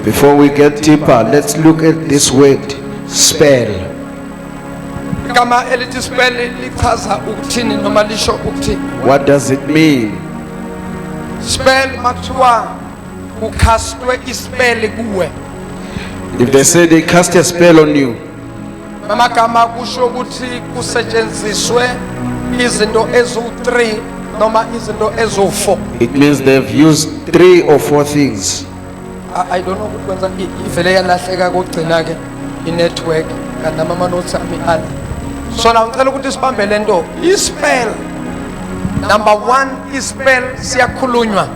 Before we get deeper, let's look at this word, spell. Igama elithi spell lichaza ukuthini noma lisho ukuthini? What does it mean? Spell makuthiwa ukhastwe ispell kuwe. If they say they cast a spell on you, Amagama kusho ukuthi kusetshenziswe izinto ezu3 noma izinto ezu4. it means they've used 3 or 4 things. I don't know ukuthi kwenza ivele yalahleka kugcina ke inetwork kanti ama notes ami ala. So na ngicela ukuthi sibambe lento ispell. Number 1 ispell siyakhulunywa.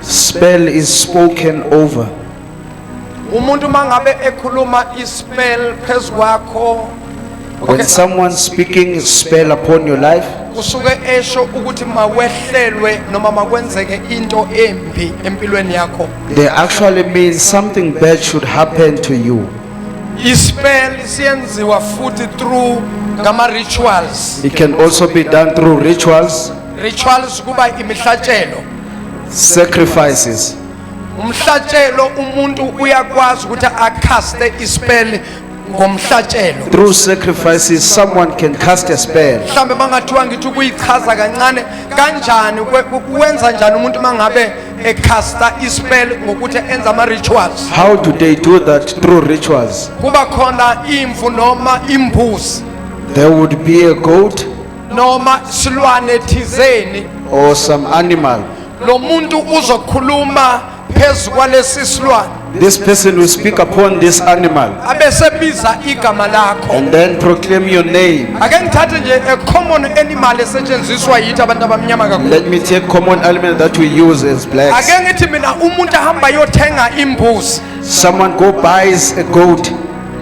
Spell is spoken over. Umuntu mangabe ekhuluma ispell phezukwakho When someone speaking a spell upon your life, kusuke esho ukuthi mawehlelwe noma makwenzeke into embi empilweni yakho. they actually mean something bad should happen to you. Ispell siyenziwa futhi through ngama rituals. It can also be done through rituals, Rituals kuba imihlatshelo. sacrifices. Umhlatshelo umuntu uyakwazi ukuthi acaste ispell ngomhlatshelo. Through sacrifices, someone can cast a spell. Mhlambe bangathiwa ngithi ukuyichaza kancane kanjani kwenza njani umuntu mangabe ecasta ispell ngokuthi enza ama rituals. How do they do that? Through rituals. Kuba khona imvu noma imbuzi There would be a goat noma silwane thizeni or some animal. lo muntu uzokhuluma phezu kwalesi silwane This person will speak upon this animal abesebiza igama lakho. and then proclaim your name. Ake ngithathe nje a common animal esetshenziswa yithi abantu abamnyama kakhulu. Let me take common element that we use as blacks. Ake ngithi mina umuntu ahamba yothenga imbuzi. Someone go buys a goat.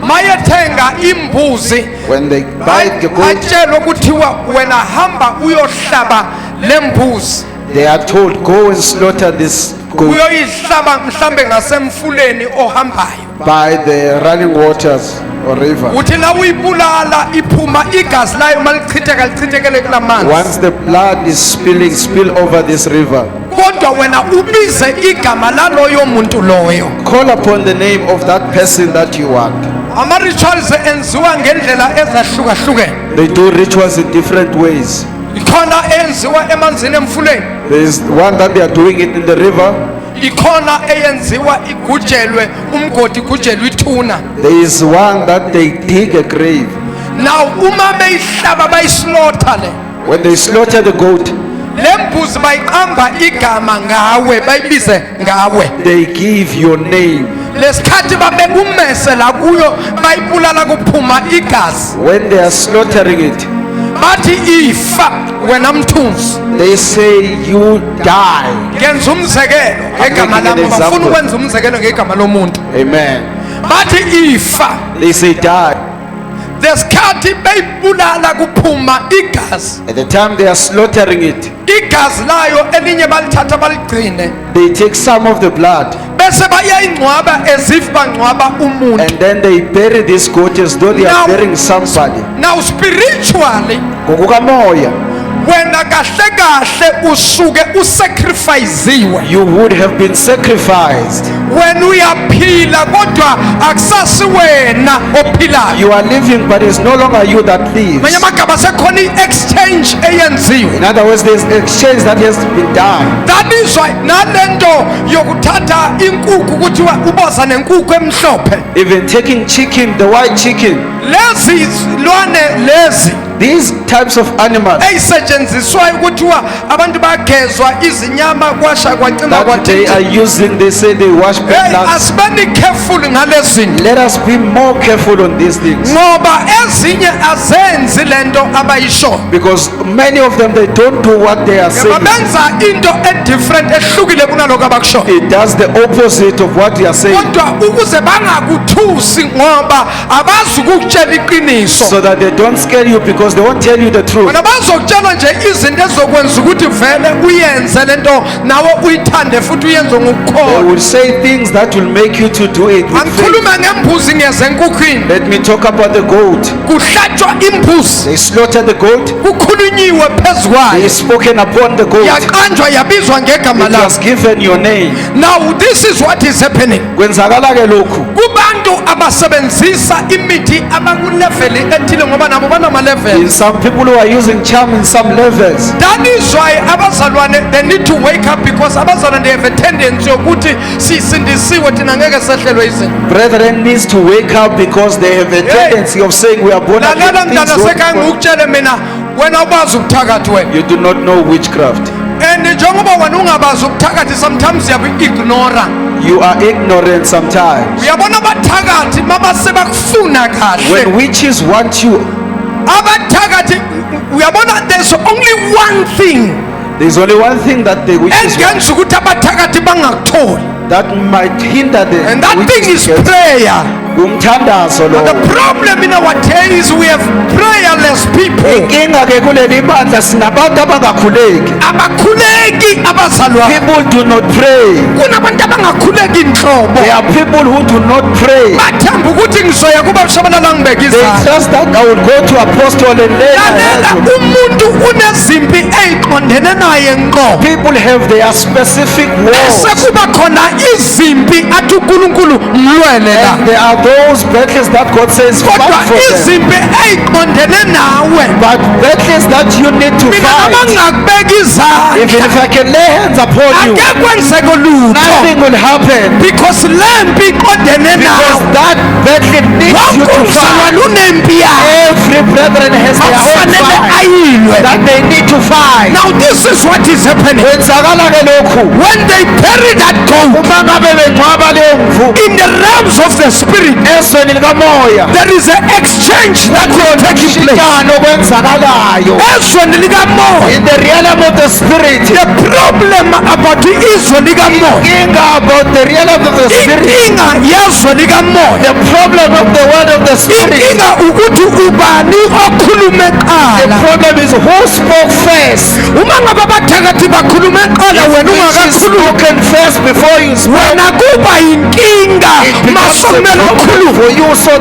Mayethenga imbuzi When they buy the goat, atshelwe kuthiwa wena hamba uyohlaba lembuzi. they are told, go and slaughter this goat Uyoyihlaba mhlambe ngasemfuleni ohambayo. by the running waters or river. Uthi la uyibulala iphuma igazi layo malichithekele kulamanzi. Once the blood is spilling, spill over this river. Kodwa wena ubize igama laloyo muntu loyo. Call upon the name of that person that you want. Ama rituals enziwa ngendlela ezahlukahlukene. They do rituals in different ways. Ikhona enziwa emanzini emfuleni. There is one that they are doing it in the river. Ikhona eyenziwa igujelwe umgodi gujelwe ithuna. There is one that they dig a grave. Now uma beyihlaba bayislaughter le. When they slaughter the goat, Lembuzi bayiqamba igama ngawe bayibize ngawe. they give your name. Lesikhathi babe umese la kuyo bayibulala kuphuma igazi. When they are slaughtering it, Bathi ifa wena mthunzi. they say you die. Ngenza umzekelo ngegama making an lami bafuna example. ukwenza umzekelo ngegama lomuntu. Amen. Bathi ifa They say die. lesikhathi beyibulala kuphuma igazi. At the time they are slaughtering it, Igazi layo elinye balithatha baligcine they take some of the blood bese bayayingcwaba as if bangcwaba umuntu. and then they bury this goat as though they Now- are burying somebody. Now spiritually Ngokukamoya, wena kahle kahle usuke usacrificewe. you would have been sacrificed. Wena uyaphila kodwa akusasi wena ophilayo. You are living, but it's no longer you that lives. Manye amagama sekhona i-exchange eyenziwe. In other words, there's exchange that has been done. That is why nalento yokuthatha inkukhu kuthiwa uboza nenkukhu emhlophe. Even taking chicken, the white chicken, Lezi zilwane lezi these types of animals eyisetshenziswayo kuthiwa abantu bagezwa izinyama kwasha kwacima that they are kwathi. using, they say they wash Hey, blood. asibeni careful ngalezinto Let us be more careful on these things, ngoba ezinye azenzi lento abayisho. because many of them, they don't do what they are saying. Benza into different ehlukile kunaloko abakusho. It does the opposite of what you are saying, Kodwa ukuze bangakuthusi ngoba abazi ukutshela iqiniso. so that they don't scare you because because they won't tell you the truth. Bona bazokutshela nje izinto ezokwenza ukuthi vele uyenze lento nawe uyithande futhi uyenze They ngokukholwa. will say things that will make you to do it with faith. Angikhuluma ngembuzi ngezenkukhwini. Let me talk about the goat. Kuhlatshwa imbuzi, They slaughtered the goat. kukhulunyiwe phezu They kwayo, spoken upon the goat. yaqanjwa yabizwa ngegama It layo. was given your name. Now this is what is happening. Kwenzakala ke lokhu. Kubantu abasebenzisa imithi abakuleveli ethile ngoba nabo banama level. In some people who are using charm in some levels. That is why abazalwane they need to wake up, because abazalwane they have a tendency yokuthi sisindisiwe thina ngeke sehlelwe izinto. Brethren needs to wake up because they have a tendency of saying we are born Lalela again. mntana Things seka don't- ngikutshele mina wena ubazi ubuthakathi wena. You do not know witchcraft. And njengoba wena ungabazi ubuthakathi sometimes uyabu-ignora. You are ignorant sometimes. Uyabona abathakathi mabasebakufuna kahle. When witches want you, Abathakathi uyabona there's only one thing there's only one thing that the witches want engenza ukuthi abathakathi bangakutholi, that might hinder them. and that thing is prayer. Umthandazo lo. The problem in our days we have prayerless people. Inkinga ke kuleli bandla sinabantu abangakhuleki. Abakhuleki abazalwane. People do not pray. Kunabantu abangakhuleki inhlobo. There are people who do not pray. Bathemba ukuthi ngizoya kuba mshabalala ngibeka They izandla. trust that I will go to apostle and lay my Lalela, hands on. umuntu unezimpi eziqondene naye ngqo. People have their specific wars. Sekuba khona izimpi athi uNkulunkulu mlwele la. And there are those battles that God says fight Kodwa for them. izimpi eziqondene nawe. But battles that you need to Mina fight. nabangakubeka Even izandla. if I can lay hands upon you, Ake kwenzeke lutho. nothing will happen. Because lempi iqondene Because nawe. that battle needs you Wonke to umzalwane fight. unempi yakhe. Every brethren has their own Akufanele fight ayilwe. that they need to fight. Now this is what is happening. Kwenzakala ke lokhu. When they bury that goat Uma ngabe bengcwaba leyo mvu in the realms of the spirit, esweni likamoya, there is an exchange that will take place. kushintshana okwenzakalayo. Ezweni likamoya. In the realm of the spirit, The problem about izwe likamoya, inkinga about the realm of the spirit, inkinga yezwe likamoya, the problem of the word of the spirit, inkinga ukuthi ubani okhulume the qala. problem is who spoke first. Uma ngabe abathakathi bakhulume qala wena Which is ungakakhulumi, spoken first before you spoke. wena kuba yinkinga It becomes a masokumele problem ukhulume. for you, so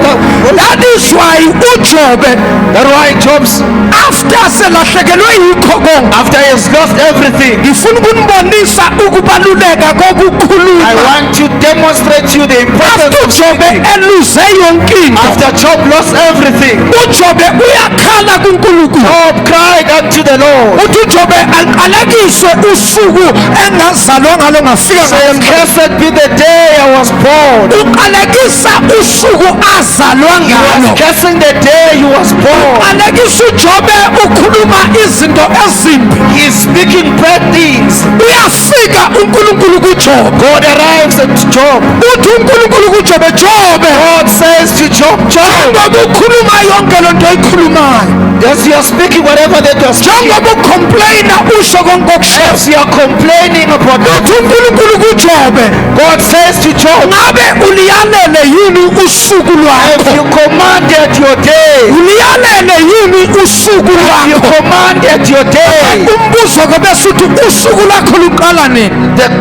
That is why uJobe that's why Job's, after selahlekelwe yikho konke, after he has lost everything, ngifuna ukunibonisa ukubaluleka I kokukhuluma. want to demonstrate to you the importance After of uJobe speaking. eluze yonke into, After Job lost everything, uJobe uyakhala kuNkulunkulu. Job cried unto the Lord, Uthi uJobe aqalekiswe usuku engazalwa ngalo ngafika saying, ngalo. blessed be the day I was born. Uqalekisa usuku azalwa He was ngalo. cursing the day he was born. Uqalekisa uJobe ukhuluma izinto ezimbi. He is speaking bad things. Uyafika uNkulunkulu kuJobe. God arrives at Job. Uthi uNkulunkulu kuJobe, Jobe, God says to Job, Job, njengoba ukhuluma yonke lento oyikhulumayo, as you are speaking whatever that you are speaking, njengoba ucomplaina usho konke okushesa, as you are complaining about it, uthi uNkulunkulu kuJobe, God says to Job, ngabe uliyanele yini usuku have lwakho? you commanded your day? Uliyanele yini usuku Have you lwakho? commanded your day? Umbuzo ke bese uthi usuku lakho luqala nini?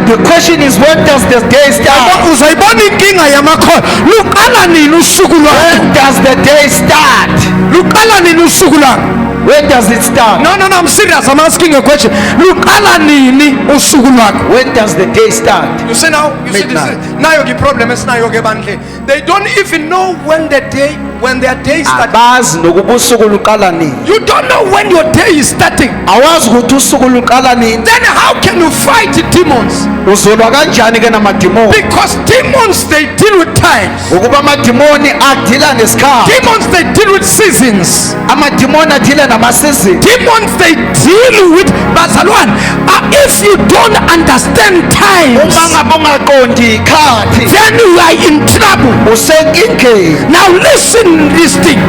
The question is, when does the day start? Uzayibona inkinga yamakhono. Luqala nini usuku lwakho? When does the day start? Luqala nini usuku lwakho? When does it start? No, I'm serious. I'm asking a question. Luqala nini usuku lwakho? When does the day start? You see now, you see this Midnight. is nayo ke problem esinayo ke bandle. They don't even know when their day starts. Abazi nokuba usuku luqala nini. You don't know when your day is starting. Awazi ukuthi usuku luqala nini. Then how can you fight demons? Uzolwa kanjani ke namadimoni? Because demons they deal with times. Ukuba amadimoni adila nesikhathi. Demons they deal with seasons. Amadimoni adila namasizini. Demons they deal with bazalwane. If you don't understand times, Uma ngabe ungaqondi ikhathi, then you are in trouble. usenkingeni. Now listen this thing.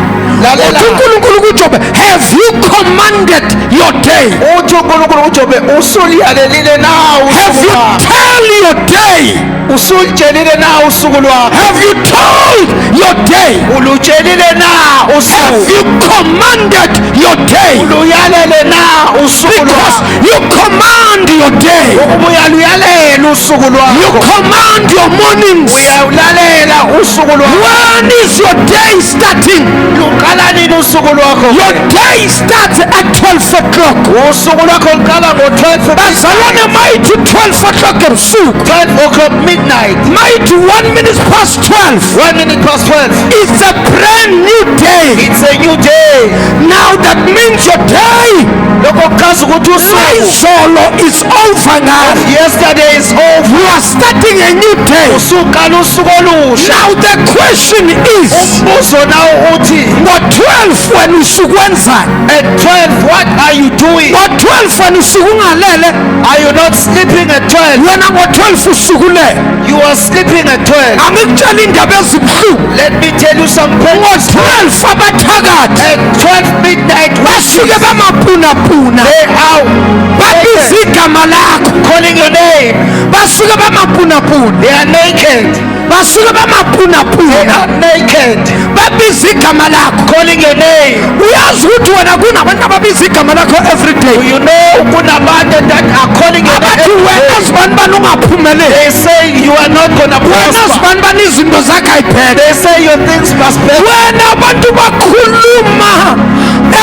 Lalela. uthi uNkulunkulu kuJobe, have you commanded your day? uthi uNkulunkulu kuJobe usuliyalelile na Have usuku you lwakho? tell your day? Usulitshelile na usuku lwakho? Have you told your day? Ulutshelile na Have usuku? you commanded your day? Uluyalele na usuku Because lwakho? you command your day. Ubuya luyalela usuku You lwakho. command your mornings. Uyawulalela usuku lwakho. When is your day starting? Luqala nini usuku lwakho? Your day starts at 12 o'clock. Usuku lwakho luqala ngo-12 Bazalwane mayithi 12 o'clock ebusuku. 12 o'clock midnight. Mayithi 1 minute past 12. 1 minute past 12. It's a brand new day. It's a new day. Now that means your day. Lokho kuchaza ukuthi usuku Izolo is over now. yesterday is over. You are starting a new day. Usuqala usuku olusha. Now the question is, Umbuzo nawo uthi ngo-12 wena usuku wenzani? at 12 what are you doing? Ngo-12 wena usuku ungalele. Are you not sleeping at 12? Wena ngo-12 usuku ulele. You are sleeping at 12. Angikutshela indaba ezibuhlungu. Let me tell you something. Ngo-12 abathakathi At 12 midnight basuke bamapunapuna they are babiza igama lakho, calling your name. basuke bamapunapuna, They are naked. basuke They bamapunapuna are naked. babiza igama lakho. Calling your name. Uyazi ukuthi wena kunabantu ababiza igama lakho every Do day. you know kunabantu that are calling your Abathi name? wena zibani bani ungaphumeleli, They say you are not gonna wena prosper. zibani bani izinto zakho ayiphethe. They say your things must be. Wena abantu bakhuluma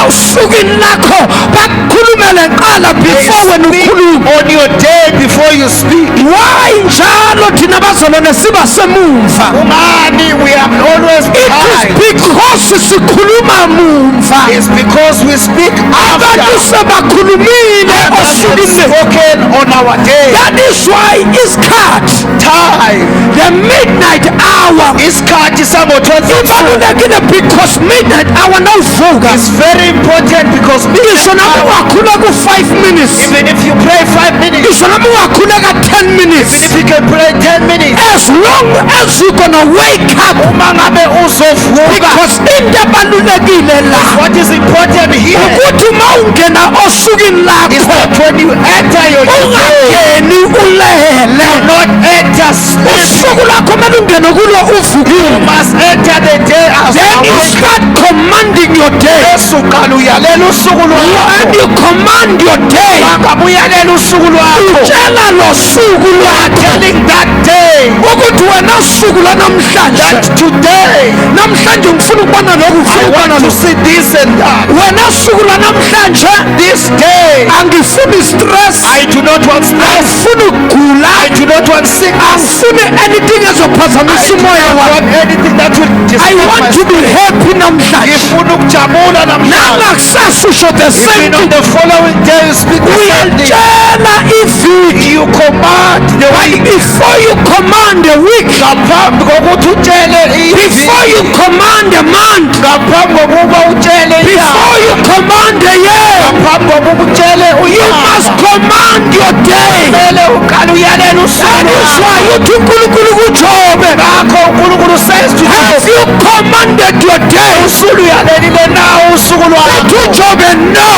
esukwini lakho, bakukhulumele kuqala before wena ukhuluma. On your day before you speak. Why njalo thina bazalwane siba semumva? Ungani we are always It is behind. because sikhuluma mumva. It's because we speak Abantu after sebakhulumile that have osukwini. spoken on our day. That is why isikhathi, Time the midnight hour, isikhathi sango-12 ibalulekile because midnight hour nawuvuka, is very important because ngisho nami wakhula ku-5 minutes, even if you pray 5 minutes, ngisho nami wakhula ka-10 minutes, if you can pray 10 minutes, as long as you're gonna wake up, uma ngabe uzovuka, because into ebalulekile la what is important here ukuthi uma ungena osukwini is lakho that when you enter your day, ungangeni ulele. not enter sleep. Usuku lakho kumele ungene kulo uvukile. You must enter the day as Then you awake. start commanding your day. Usuqala uyalela usuku And lwakho. you command your day. Ngabe uyalela usuku lwakho. Tshela lo suku lwakho Telling that day ukuthi wena suku lanamhlanje, that today namhlanje ngifuna ukubona lokhu, I ngifuna ukubona want to lokhu. see this and that. Wena suku lanamhlanje This day angifuni stress, I do not want stress. angifuni ukugula, I do not want sickness. angifuni anything ezophazamisa I do umoya not wami. want anything that will I disturb my want to be spirit. happy namhlanje. Ngifuna ukujabula namhlanje. Nangakusasa usho the same Even on thing. the following day you speak the same thing. Uyatshela iviki. You command the But week. before you command a week, Ngaphambi kokuthi utshele before you iviki. command a month, Ngaphambi kokuba utshele before you inyanga. command a year, Ngaphambi kokuba utshele you must unyaka. command your day. Kumele uqale uyalela usuku That is lwakho. why uthi uNkulunkulu kuJobe, Ngakho uNkulunkulu says to have Job, you commanded your day? usuluyalelile na usuku Uthi lwakho. uJobe, no.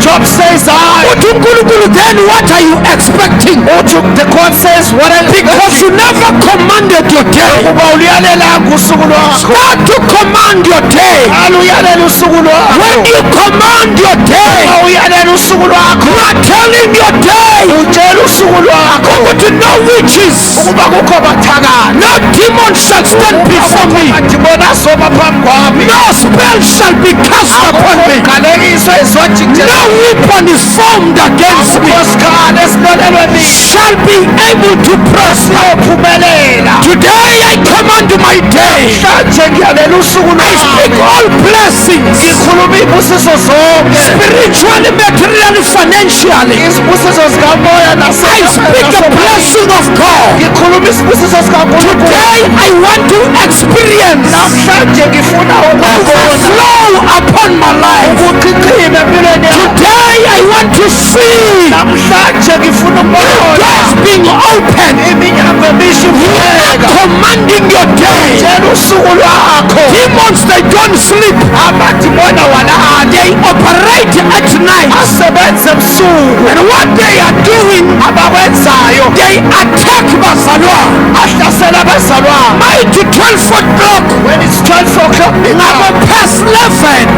Job says hayi. Uthi uNkulunkulu, then what are you expecting? The God says what I Because you never commanded your day. uba uluyalelanga usuku lwakho. Start to command your day. Qala uyalela usuku lwakho. When you command your day, Uma uyalela usuku lwakho. you are telling your day Utshela usuku lwakho ukuthi no witches, ukuba kukho bathakathi. no demon shall stand before me, Ngibona soba phambi kwami. no spell shall be cast upon me, Ngalekiso ezojikijela. no weapon is formed against me Unkosikazi esilolelwe mina. shall be able to prosper. Siyophumelela. Today I command my day. Mhlanje ngiyalela usuku I speak lwami. all blessings, Ngikhuluma izibusiso zonke. spiritually, materially, financially. Izibusiso zikamoya I speak the blessing of God. Ngikhuluma isibusiso sikaNkulunkulu. Today I want to experience Namhlanje ngifuna ukubona overflow upon my life. ubuqhiqhime empilweni yami. Today I want to see Namhlanje ngifuna ukubona doors being opened. iminyango emisha ivuleka. Commanding your day. Lungilungiselela usuku lwakho. Demons, they don't sleep. Amadimoni awalali. They operate at night. Asebenza ebusuku. And what they are doing, Abakwenzayo they attack bazalwane. ahlasela abazalwane. Mighty 12 o'clock. When it's 12 o'clock Ngabo past 11.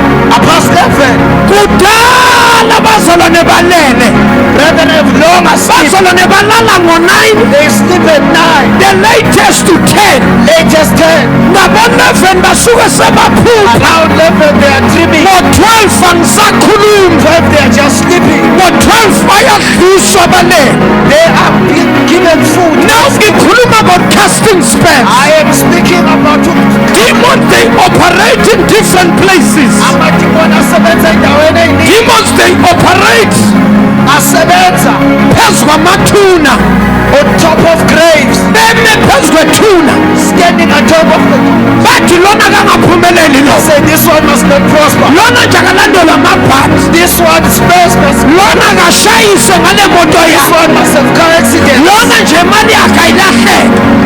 past 11, Kudala bazalwane balele. brethren have long asleep. Bazalwane balala ngo-9. They sleep at 9, The latest to 10. latest 10. Ngabo 11 basuke sebaphupha. Around 11 they are dreaming. Ngo-12 angisakhulumi. 12 they are just sleeping. Ngo-12 bayadliswa balele. They are being given food. Now ngikhuluma about casting spells. I am speaking about Demons, they operate in different places. amadimoni asebenza endaweni eyiningi. Demons, they operate Asebenza phezu kwamathuna. on top of graves, Beme phezu kwethuna. standing on top of the. Bathi lona kangaphumeleli lo. Say this one must not prosper. Lona nje akalandelwa amabhadi. This one spares must. Lona kashayise ngale moto This yakhe. one must have car accident. Lona nje imali yakhe ayilahleke.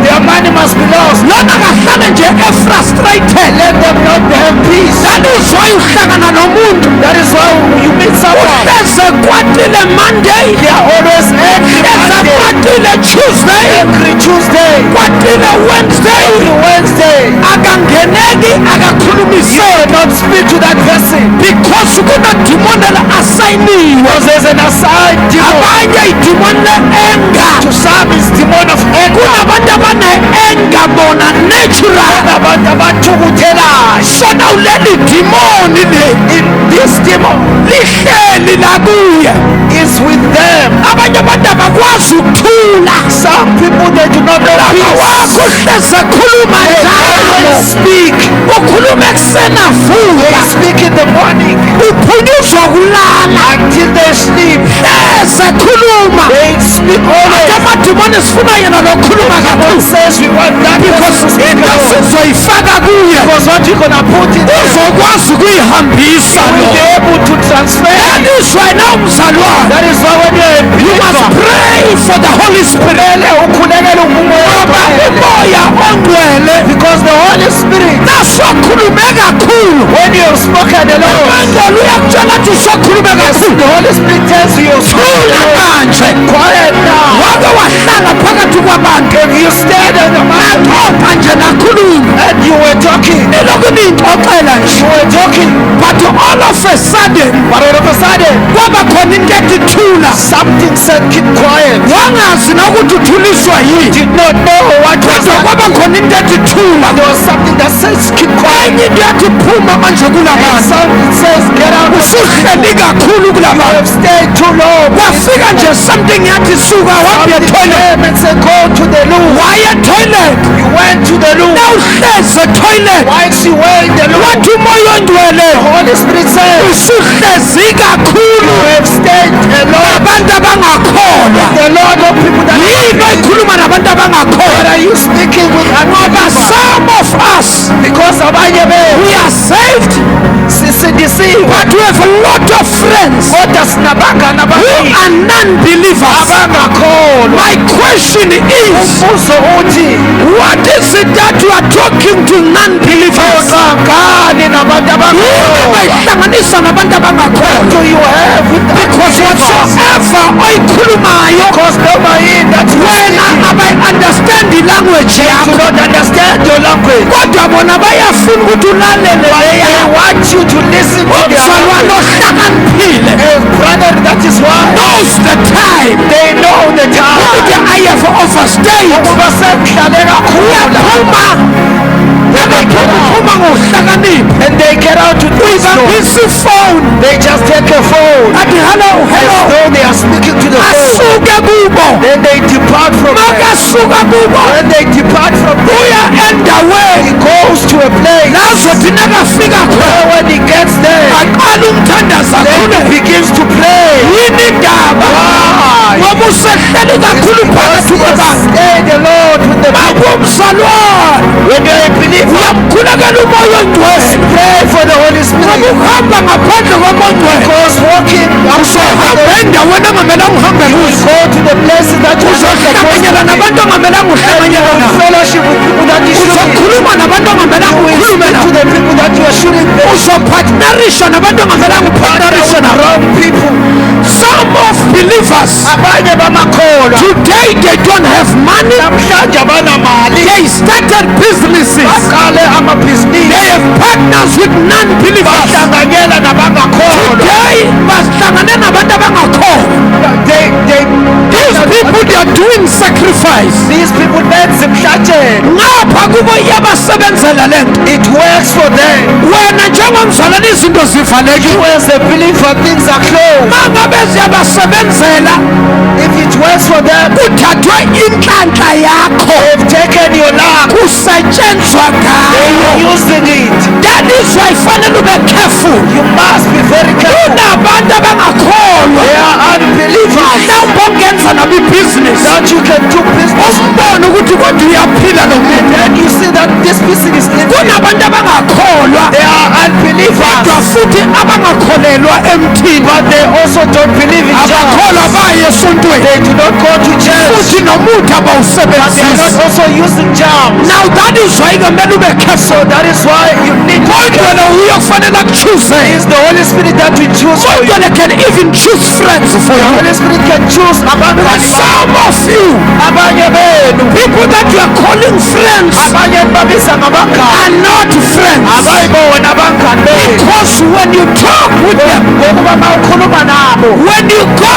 Their money must be lost. Lona kahlale nje e-frustrated. Let them not have peace. That is why uhlangana nomuntu. That is why you meet someone. Uhleze kwatile Monday. They are always angry Uhleze Monday, kwatile Tuesday. angry Tuesday, Kwatile Wednesday. angry Wednesday. Akangeneki You akakhulumiseki. will not speak to that person Because kunadimonela asayiniwe. because there's an assigned demon. Abanye idimoni le-anger. To some is demon of anger. Kunabantu abane-anger bona natural. Abantu abathukuthelayo. So now leli dimoni le In this demon lihleli lakuye. is with them. Abanye abantu abakwazi ukuthula. Some people they do not know peace. Wakho hleze khuluma They njalo. always speak. Ukhuluma ekuseni They avuka. speak in the morning Uphunyuzwa kulala. until they sleep. Hleze khuluma. They speak always. Amadimoni sifuna yena lokhuluma God kakhulu. says we want that Because person to speak into alone. sizoyifaka kuye. Because what you're gonna put in there, Uzokwazi ukuyihambisa you will be lo. able to transfer. That is why now mzalwane. That is why when you're a You must believer, pray for the Holy Spirit. kumele ukhulekele umoya Ngoba wongcwele. umoya ongcwele Because the Holy Spirit, nasokhulume kakhulu. when you have spoken alone, Umbandolo uyakutshela ukuthi usokhulume kakhulu. the Holy Spirit tells you you're spoken Thula alone. manje. Quiet now. Wake wahlala phakathi kwabantu. If you stand in the man Naxoxa nje nakhuluma. and you were talking, Nilokhu niyixoxela nje. you were talking, But all of a sudden but all of a sudden, kwaba khona into ethi thula. something said keep quiet. Wangazi nokuthi uthuliswa yini. Did not know what was Kodwa kwaba happening. khona into ethi thula. There was something that says keep quiet. Enye into yathi phuma manje And kulabantu. something says get out. Usuhleli kakhulu You kulabantu. have stayed too long. Kwafika nje something yathi suka waphi Something etoilet. came and said go to the loo. Waya toilet. You went to the loo. Nawuhleze toilet. Whilst you were in the loo, Wathi umoya ongcwele. the Holy Spirit says Usuhlezi kakhulu. you have stayed alone. Abantu abangakholwa. The Lord of people that Yini oyikhuluma nabantu What abangakholwa. are you speaking with Ngoba another? some of us, Because abanye we bethu are saved, sisidisiwe but we have a lot of friends kodwa sinabangani who abaningi are non-believers. abangakholwa. My question is, Umbuzo uthi what is it that you are talking to non-believers? ngani nabantu Yini abangakholwa? bayihlanganisa nabantu abangakholwa? Do you have with Because whatsoever oyikhulumayo, Because noma yini that you wena speak, abayi-understand language you yakho, don't understand your language. kodwa bona bayafuna ukuthi ulalele But they leya. want you to listen to their Umzalwane language. ohlakaniphile And brother, that is why knows the time. they know the time. Ukuthi I have overstayed. Ukuba sekuhlale kakhulu Uyaphuma. Uyaphuma ngokuhlakanipha. and they get out to do so. Uyibambisa ifone. They just take a phone Athi hello, as hello. though they are speaking to the phone. Asuke kubo. Then they depart from there. Makasuka kubo. When they depart from there, Uya endaweni. he goes to a place La uzothi nakafika where khona. when he gets there, Aqala umthandaza then khona. he begins to play. Yini indaba? Why? Ngoba usehleli kakhulu phakathi kwabantu. Stay the Lord with the people. Akubumzalwane. When you're a believer, Uyamkhulekela umoya ongcwele. pray for the Holy Ngoba Spirit. uhamba ngaphandle komoya ongcwele. Because walking outside of Uzohamba the endaweni ongamelanga uhambe kuzo. go to the places that you're not supposed to Uzohlanganyela be. nabantu ongamelanga uhlanganyela nabo. Fellowship with people that you shouldn't. Uzokhuluma nabantu started businesses. baqale They amabhizinisi, have partners with non-believers. bahlanganyela nabangakholwa. Today, bahlangane nabantu abangakholwa. These people, they are doing sacrifice. These people benza imhlatshelo. Ngapha kubo iyabasebenzela le nto. It works for them. Wena njengomzalwane izinto zivalekile. You as a believer, things are closed. Mangabe ziyabasebenzela If it works for them, kuthathwe inhlanhla yakho they've taken your luck. kusetshenzwa They ngayo. are using it. That is why fanele ube careful. You must be very careful. Kunabantu abangakholwa They are unbelievers. mhlawumbe ongenza nabo ibhizinisi That you can do business. umbone ukuthi kodwa uyaphila lo muntu. Then you see that this person is living. Kunabantu abangakholwa They are kodwa unbelievers. futhi abangakholelwa emthini. But they also don't believe in Abakholwa jobs. baye esontweni They do not go to church. futhi nomuthi But they are not abawusebenzisi. also using jobs. Now that is why kumele ube careful. So that is why you need to be Kodwa careful. lo uyofanele akuchoose. It's the Holy Spirit that will choose for you. Kodwa they can even choose friends for The you. Holy Spirit can choose abangani bakho. Some of you, Abanye benu, people that you are calling friends, abanye babiza ngabangani, are not friends. abayibona abangani benu. Because when you talk with them, Ngokuba ma ukhuluma nabo, when you go,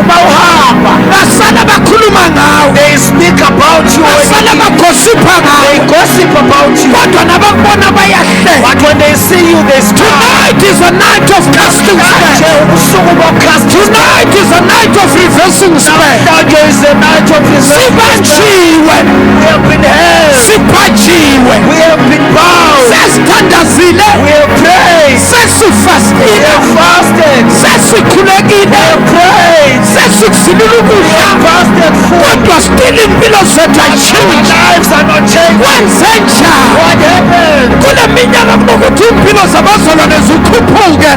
ma uhamba, basala bakhuluma ngawe, they speak about you. basala bagosipha They ngawe. gossip about you. Kodwa nabakubona bayahleka. But when they see you, they smile. Tonight is a night of casting Manje spell. ubusuku bokukasta. Tonight is a night of reversing spell. Namhlanje is the night of resurrection. Sibajiwe, We have been held. sibajiwe, We have been bound. sesithandazile, We have prayed. We sesifastile, have fasted. We sesikhulekile, have prayed. sesikuzilile We ukudla. have fasted food. Kodwa still impilo zethu Our ayishintsha. lives are not changing. Kwenze njani? What happened? Kule minyaka kunokuthi impilo zabazalwane zikhuphuke.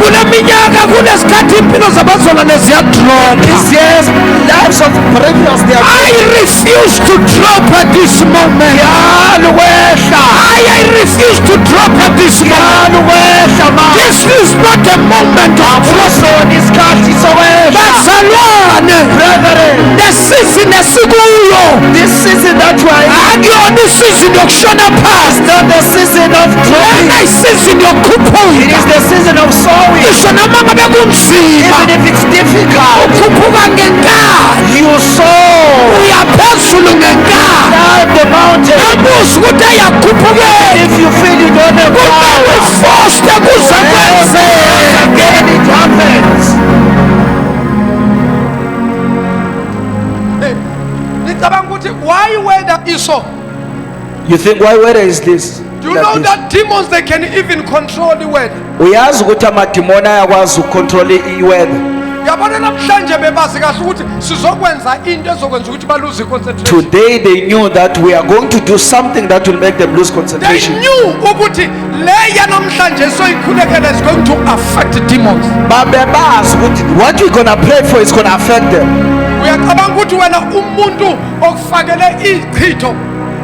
Kule minyaka kunesikhathi impilo zabazalwane ziyadropa. This year's lives of previous they are I refuse to drop at this moment. yaluwehla. I refuse to drop at this moment. Yaluwehla manje. This is not a moment of drop. Akusona isikhathi sokwehla. Bazalwane, Brethren, the season esikuyo this season that we are in akuyona isizini yokushona is phansi. not the season of dropping. Lena isizini It yokukhuphuka. is the season of sowing. Ngisho noma ngabe kunzima, Even if it's difficult, ukhuphuka ngenkani, you sow. uyaphezulu ngenkani. Climb the mountain. Abuze ukuthi ayakhuphuke. If you feel you don't have power, Ufoste kuze kwenzeke. again it happens. Ngicabanga ukuthi why weather is so. You think why weather is this? Do you Like know this? that demons they can even control the weather? Uyazi ukuthi amadimoni ayakwazi ukucontrol i-weather. Yabona namhlanje bebazi kahle ukuthi sizokwenza into ezokwenza ukuthi baluze concentration. Today they knew that we are going to do something that will make them lose They concentration. knew ukuthi leya namhlanje soyikhulekela is going to affect demons. Babebazi ukuthi what we're gonna pray for is gonna affect them. Uyacabanga ukuthi wena umuntu okufakele ichitho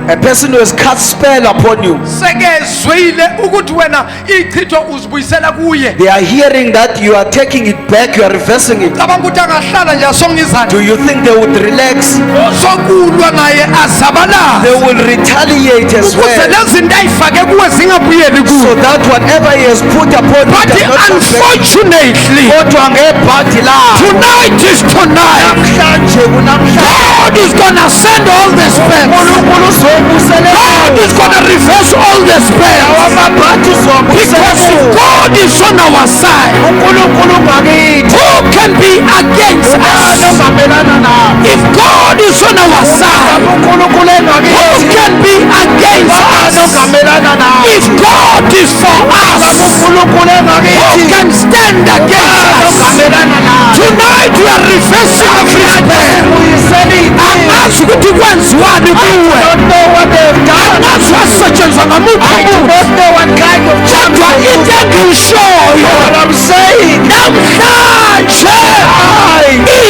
A person who has cast spell upon you, sekezwile ukuthi wena ichitho uzibuyisela kuye. they are hearing that you are taking it back, you are reversing it. Cabanga ukuthi angahlala nje asonga izandla. Do you think they would relax? Uzokulwa naye azabalala. They will retaliate as Ukuze well, lezinto ayifake kuwe zingabuyeli so kuwe. that whatever he has put upon you But does not affect. unfortunately, Kodwa ngebhadi lakho, tonight is tonight. namhlanje kunamhlanje, God is gonna send all the spells. uNkulunkulu uzobusela God is gonna reverse all the spells. amabhadi Because if uzobusela. God is on our side, uNkulunkulu ngakithi, who can be against ubani us? ongamelana nawe? If God is on our side, uNkulunkulu who engakithi, can be against ubani us? ongamelana nawe? If God is for us, uNkulunkulu who engakithi, can stand against ubani us? ongamelana nawe? Tonight we are reversing every spell. Uyisela iy'mpilo. Angazi ukuthi kwenziwani I do kuwe. not know what they have done. Angazi wasetshenzwa ngamuphi I do umuntu. not know what kind of charm Kodwa they into put. engiyishoyo What I'm saying, namhlanje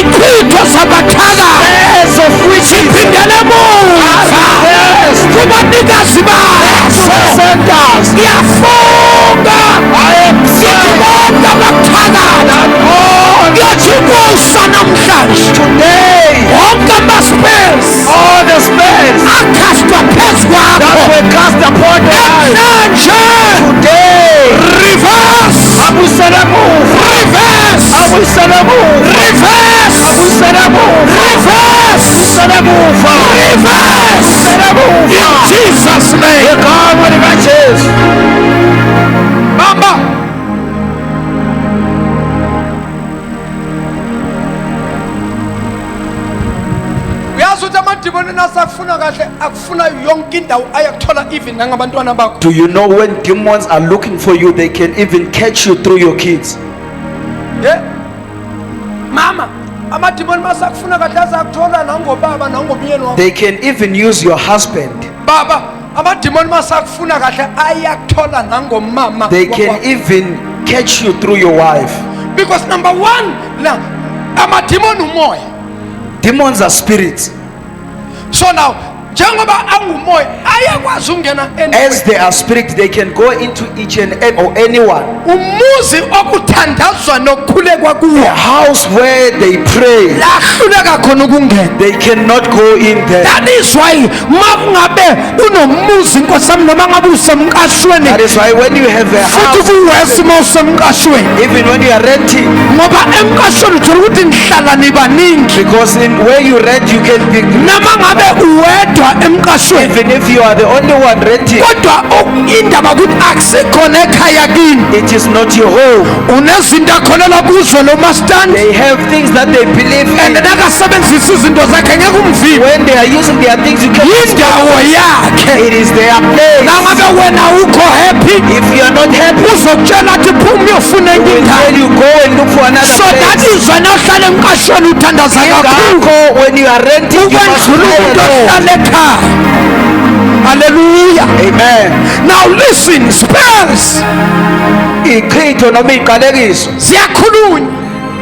ichitho sabathakazi Yes, of which is phindele muva yes. kubanikazi bazo. Centers. Ngiyafunga I am sithi bonke abathakazi all ngiyathi kusa namhlanje today. wonke ama-spells all the spells akastwa phezu that kwakho were cast upon your life namhlanje today, reverse abuyisele emuva, reverse abuyisele emuva, reverse abuyisele emuva, reverse abuyisele emuva, reverse abuyisele emuva. in Jesus name. Igama likaJesu. bamba uyazi ukuthi amadimoni nasakufuna kahle akufuna yonke indawo ayakuthola even nangabantwana bakho. Do you know when demons are looking for you, they can even catch you through your kids? ye mama amadimoni masakufuna kahle azakuthola nangobaba nangomyeni wakho. They can even use your husband. baba amadimoni masakufuna kahle ayakuthola nangomama They can wakwakho. even catch you through your wife. Because number one la amadimoni umoya. Demons are spirits. So now njengoba angumoya ayakwazi ungena As anywhere. they are spirits, they can go into each and or anyone. Umuzi okuthandazwa nokukhulekwa A kuwo house where they pray, lahluleka khona ukungena. they cannot go in there. That is why makungabe unomuzi nkosami noma ngabe usemqashweni That is why when you have a futhi house, kuwesimo usemqashweni even when you are renting, ngoba emqashweni uthola ukuthi nihlala nibaningi because in where you rent, you can be, noma ngabe uwedwa emqashweni even if you are the only one renting, kodwa indaba ukuthi akusikhona ekhaya kini it is not your home. unezinto akholelwa kuzo lo mastandi They have things that they believe and in. nakasebenzisa izinto zakhe ngeke umviwe When they are using their things, you can. yindawo yakhe It is their place. nangabe wena ukho happy If you are not happy, uzokutshela athi phuma uyofuna enye will tell indawo you go and look for another so that place. is wena ohlala emqashweni uthandaza kakhulu Ingakho when you are renting, you must ukwendlula pray umuntu alone. ohlala ekhaya hallelujah. Amen. Now listen, spells Ichitho noma iqalekiso ziyakhulunywa,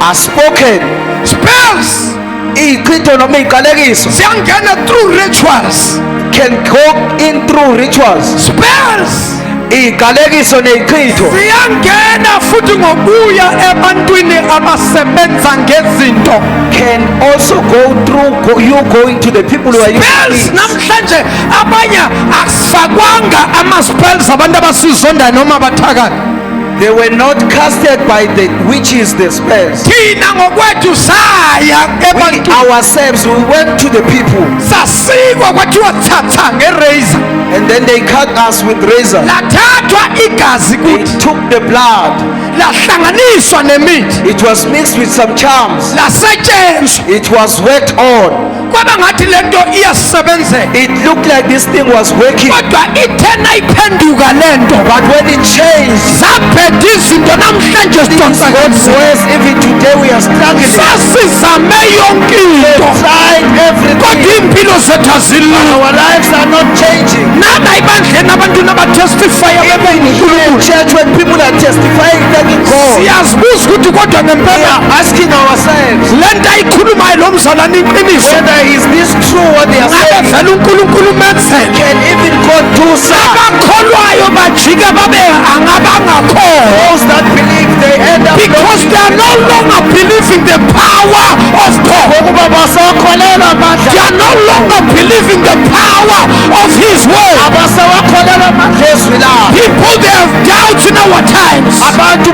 are spoken. spells Ichitho noma iqalekiso ziyangena through rituals, can go in through rituals. spells Iqalekiso neichitho ziyangena futhi ngokuya ebantwini abasebenza ngezinto. can also go through you going to the people who are using Spells things. namhlanje abanye akufakwanga ama-spells abantu abasizondayo noma abathakayo. They were not casted by the witches, the spells. Thina ngokwethu saya We ebantwini ourselves, we went to the people sasikwa kwathiwa thatha ngerazor and then they cut us with razor. lathathwa igazi They kuthi took the blood. lahlanganiswa nemithi It was mixed with some charms. lasetshenzwa It was worked on. kwaba ngathi lento iyasebenzela It looked like this thing was working. kodwa ithena iphenduka lento But when it changed, zaphethe izinto namhlanje it got sidonsakenzela worse. Even today we are struggling. sasizame yonke We into tried kodwa everything. impilo zethu azilula Our lives are not changing. nana ibandleni abantu nabatestifya Even here in church when people are testifying, thanking God, siyazibuza ukuthi kodwa we ngempela are asking ourselves, le nto ayikhulumayo lo mzalwane iqiniso whether is this true what they are ngabe saying? vele unkulunkulu menzele Can even God do something? abakholwayo bajike babe angabangakholwa Those that believe they end up because they are no longer believing the power of God. ngokuba basawakholelwa amandla, They are no longer believing the power of His word. abasawakholelwa amandla ezwi lakhe. People they have doubt in our times. Abantu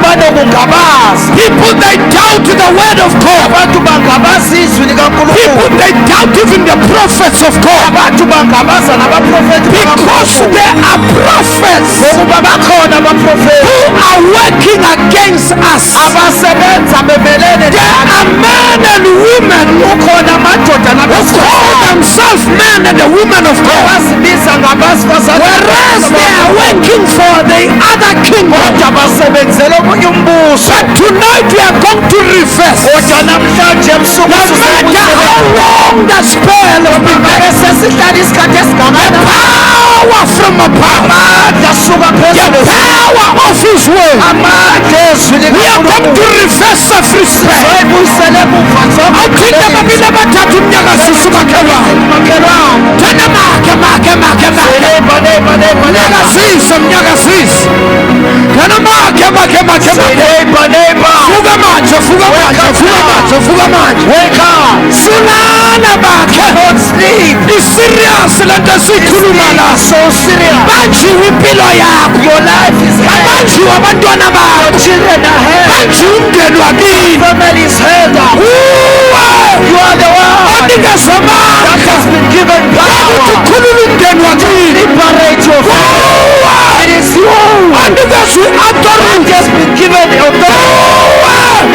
banokungabazi, People they doubt the word of God. abantu bangabazi izwi People likaNkulunkulu, they doubt even the prophets of God abantu bangabaza nabaprofethi because bakaNkulunkulu. there are prophets Ngokuba bakhona abaprofethi who are working against us. abasebenza bemelene There nathi. are men and women Kukhona amadoda who call nabesifazane themselves men and the women of God, abazibiza ngabesifazane whereas they are working for the other kingdom. kodwa basebenzela omunye umbuso. But tonight we are going to reverse. Kodwa namhlanje No matter how long the spell of the sesihlala isikhathi esingakanani, power from above, amandla asuka the phezulu, power of His word, amandla ezwi we are going to likaNkulunkulu. reverse every spell. Zoyibuyisela emuva zonke Awuthinte lezi. babili abathathu umnyaka sisumakhelwane. Makhelwane, Thena make. neighbor, neighbor, neighbor, neighbor. Mnyakazise. Say, neighbor, neighbor. Fuka manje, fuka manje, fuka manje, fuka manje. Wake up. Sulana bakhe. Don't sleep. I-serious lento sikhuluma la. So serious. Banjiwe impilo yakho. Your life is held. Banjiwe abantwana Your bakho. children are held. Banjiwe umndeni wakini. Family is held up. Uwe. You are the one Onikezwe that amandla. has been given power. Ukhulula umndeni wakini. Liberate your family. It is you Onikezwe that authority. has been given authority.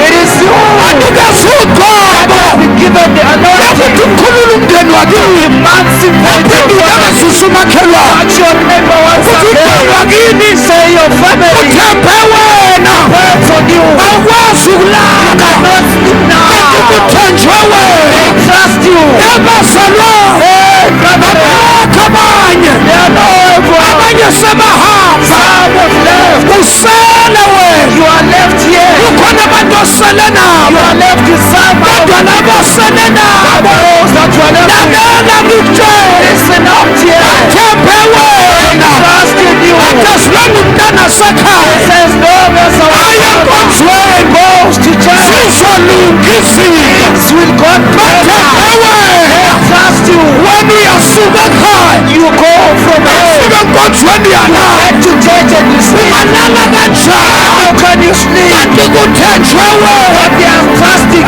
It is you Onikezwe that ugobo. has been given the anointing. Ukhulula umndeni wakini. Emancipate your family. Susumakhelwane. Touch your neighbor once Umndeni again. wakini. Say your family Uthembe wena. depends on you. Awukwazi ukulala. Cannot sleep now. Uthenjwe wena. They trust you. Ebazalwa. Hey, brother. Abakho abanye. They are not everyone. Abanye sebahamba. Some have left. Usele wena. You are left here. Kukhona abantu osele You nabo. are left in some. Kodwa labo osele nabo. Those that you are left with. Lalela ngikutshela. Listen up here. Thembe wena. Trust in you. Akasilanga umntana sekhaya. Says no there's a Aya enkonzweni. goes to church. Sizolungisile. Things will go better. Thembe wena. Trust you. Wena uyasuka ekhaya. You go from home. Ufika enkonzweni yalala. Get to church and you sleep. Alala kanjani. How can you sleep? Kanti kuthenjwe wena. But they are fasting.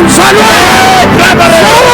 Mzalwane.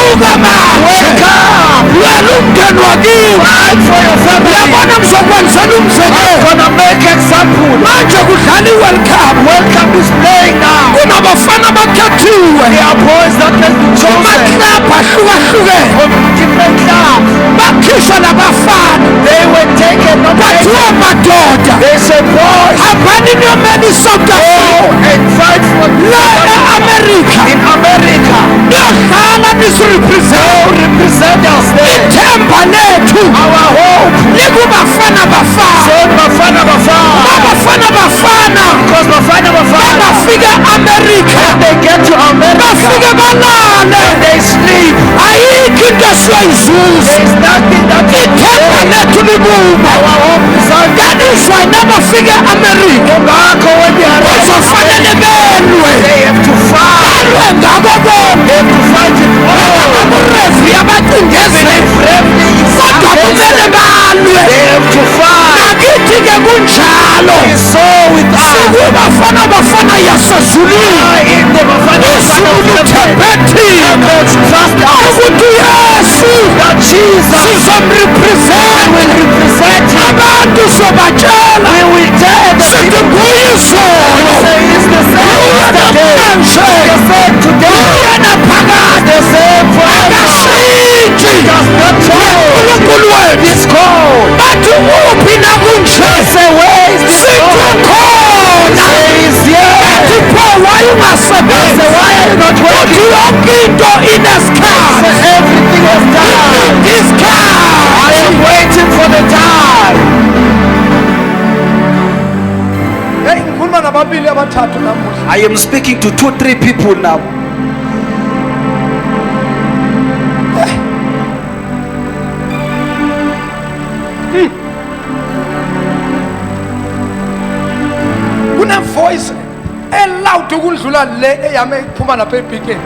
Vuka manje. Wake up. Wena umndeni wakini. Fight for your family. Uyabona ngizokwenzela I'm umzekelo. gonna make example. Manje kudlala i-World Cup. World Cup is playing now. Kunabafana abakhethiwe. There are boys that have been chosen Amaklabhu ahlukahlukene. from different clubs. Bakhishwa labafana. They were taken on Bathiwa madoda. They said, boys, Hambani niyomela iSouth go Africa. and fight for La e-America. in America. Niyodlala nisirepresent. Go represent us there. Ithemba lethu Our hope. likubafana bafana. Said Bafana Bafana. Abafana bafana. Because Bafana Bafana. Bafika America. When they get to America, Bafike balale. they sleep. Ayikho into esiyoyizuza. There is nothing that Ithemba lethu libuma. our hope is on. Kanizwa nabafike America. Ngakho when they are Kuzofanele belwe. they have to fight. Balwe ngako bonke. They have to fight it all. Abarefi abacindezeli. Bravely is Kodwa kumele against them. balwe. They have to fight. Akithi-ke kunjalo. It is so with us. Sikubafana bafana yasezulwini. In the Bafana Izulu lithebethi. trust us. Ukuthi uYesu That Jesus sizomrepresent. will represent you. Abantu sobatshela. We will tell the Sithi people. nguyizolo. Say it's the same yesterday. Namhlanje. The same today. Uyena phakade. The same forever. Akashintshi. Does not change. uNkulunkulu wethu. This call. Bathi uphi nakunje. Say where is this Sithi call? ukhona. Say is here. Bathi pho wayungasebenzi. Say why are you not Uthi working? yonke into inesikhathi. Say everything is done. I Isikhathi. am waiting for the time. Hey, ngikhuluma nababili abathathu namuhla. I am speaking to 2-3 people now. Kune voice eloud ukudlula le eyame iphuma lapha ebhikeni.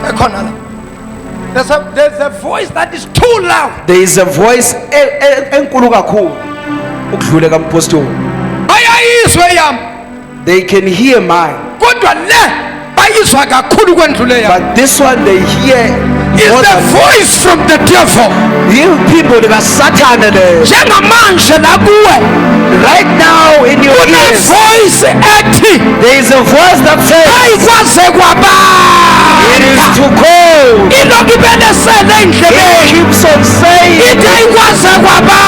Ekhona la. There's a voice that is too loud. There is a voice enkulu kakhulu ukudlule kampostoli. Bayayizwe yami. They can hear mine, Kodwa le bayizwa kakhulu kwendlule yami. but this one they hear Is more the than voice from the devil. you people likaSathane le. Njengamanje la kuwe. Right now in your Kune ears voice ethi there is a voice that says ayikwaze it is kwabanda. too cold. Ilokhu ibelesele It endlebeni. keeps on saying Ithi ayikwaze so kwabanda.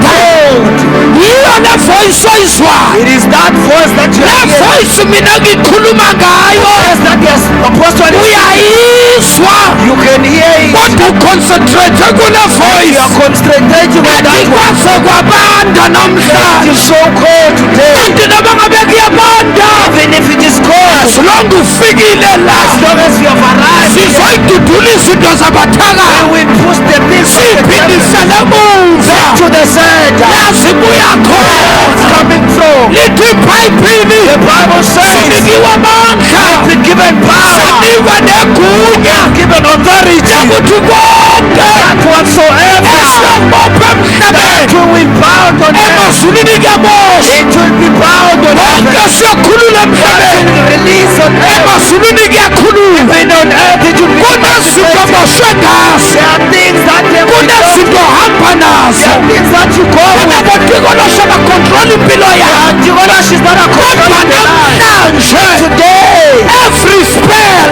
cold. Yiyo le voice oyizwayo. It is that voice that you Le are hearing. voice mina ngikhuluma ngayo. Voice that yes, apostle is Uyayizwa. you can hear it. Kodwa uconcentrate kule You voice. are concentrating on that one. Ayikwaze kwabanda It namhlanje. is so cold today. Kanti noma ngabe kuyabanda. Even if it is cold, As long ufikile la. as long as you have arrived, Sizoyidudulisa into we zabathakayo. will push the things of the devil Siphindisele back emuva. to the intercede. yazibuya khona It's coming through. lithi ibhayibhili The Bible says sinikiwe amandla be given power, sinikwe negunya given authority, yakuthi konke that whatsoever esiyobopha that emhlabeni will be bound on earth, emazulwini kuyabosha it will be bound on konke earth. siyokhulula That emhlabeni will release on earth. emazulwini kuyakhululwa Even on earth it will be kunezinto manifested. boshwe ngazo There are things that they will go kunezinto hamba There nazo are things that you go with. kunabotikolosha bakontrola impilo yakho Antigona, she's not a kodwa control the life. namhlanje Today, every spell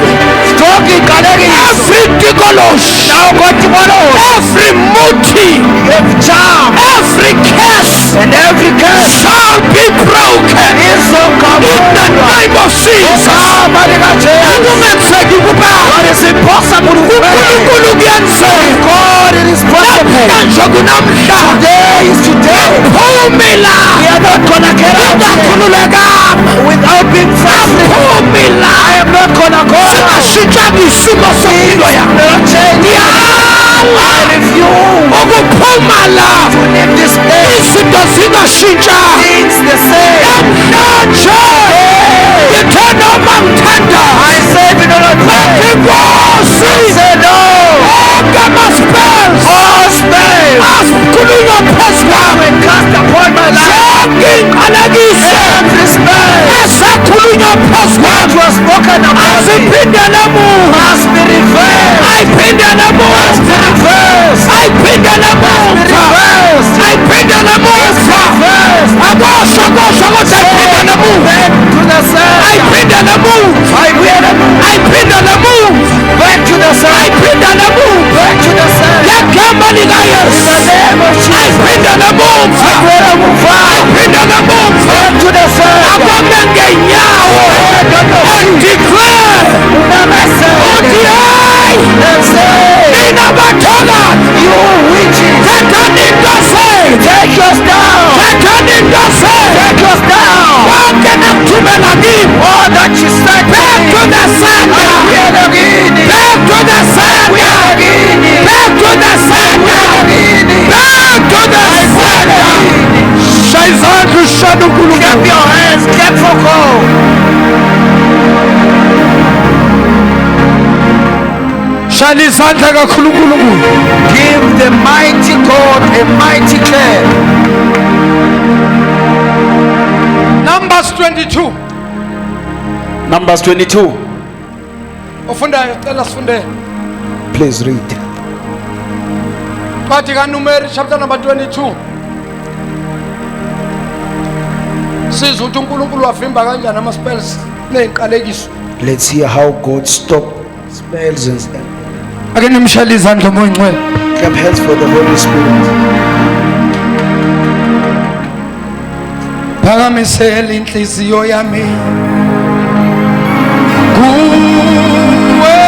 talking Kalegi, every tikolosh now got tomorrow, every muti every charm every curse and every curse shall be broken is so in the name of Jesus. Akungenzeki ukuba What is impossible with man? uNkulunkulu kuyenzeka God, it is possible. namhlanje kunamhla Today is today. phumila We are not gonna get out here ungakhululekanga without being fasting. phumila I am not gonna go out. singashintshanga isimo sempilo yakho Not change. yala I refuse ukuphuma la to leave this place. izinto zingashintsha Things the same. namhlanje ngithe noma ngithanda I say we do not pray. inkosi Say no. onke ama-spells All spells asikhulunywa phezu kwami were cast upon my life. zonke iy'nqalekiso Every spell esakhulunywa phezu that kwami was spoken about me asiphindele muva must be reversed. ayiphindele muva Reversed. ayiphindele muva Reversed. ayiphindele muva Reversed. akosho kosho kodwa ayiphindele muva Back to the center. ayiphindele muva I will ayiphindele muva back to the center. ayiphindele muva Back to the center. ngegama In the likayesu name of Jesus. ayiphindele muva I will move on. ayiphindele muva Back to the center. akome ngenyawo and declare uthi hayi And say, nina bathakathi you witches, thethani into senu take us down. thethani into senu Take us down. konke nakuthumela kimi All that you said back to the center back to the center back to the center back to the center shaya izandla ushada Clap unkulunkulu your hands, clap for God. shaya izandla kakhulu unkulunkulu Give the mighty God a mighty clap. Numbers 22 Numbers 22. ufundayo cela sifundele Please read. Incwadi kaNumeri chapter number 22 sizwe ukuthi uNkulunkulu wavimba kanjani ama-spells ney'nqalekiso. Let's hear how God stopped spells and ake nimshayele izandla moya ngcwele. clap hands for the Holy Spirit. Phakamisela inhliziyo yami kuwe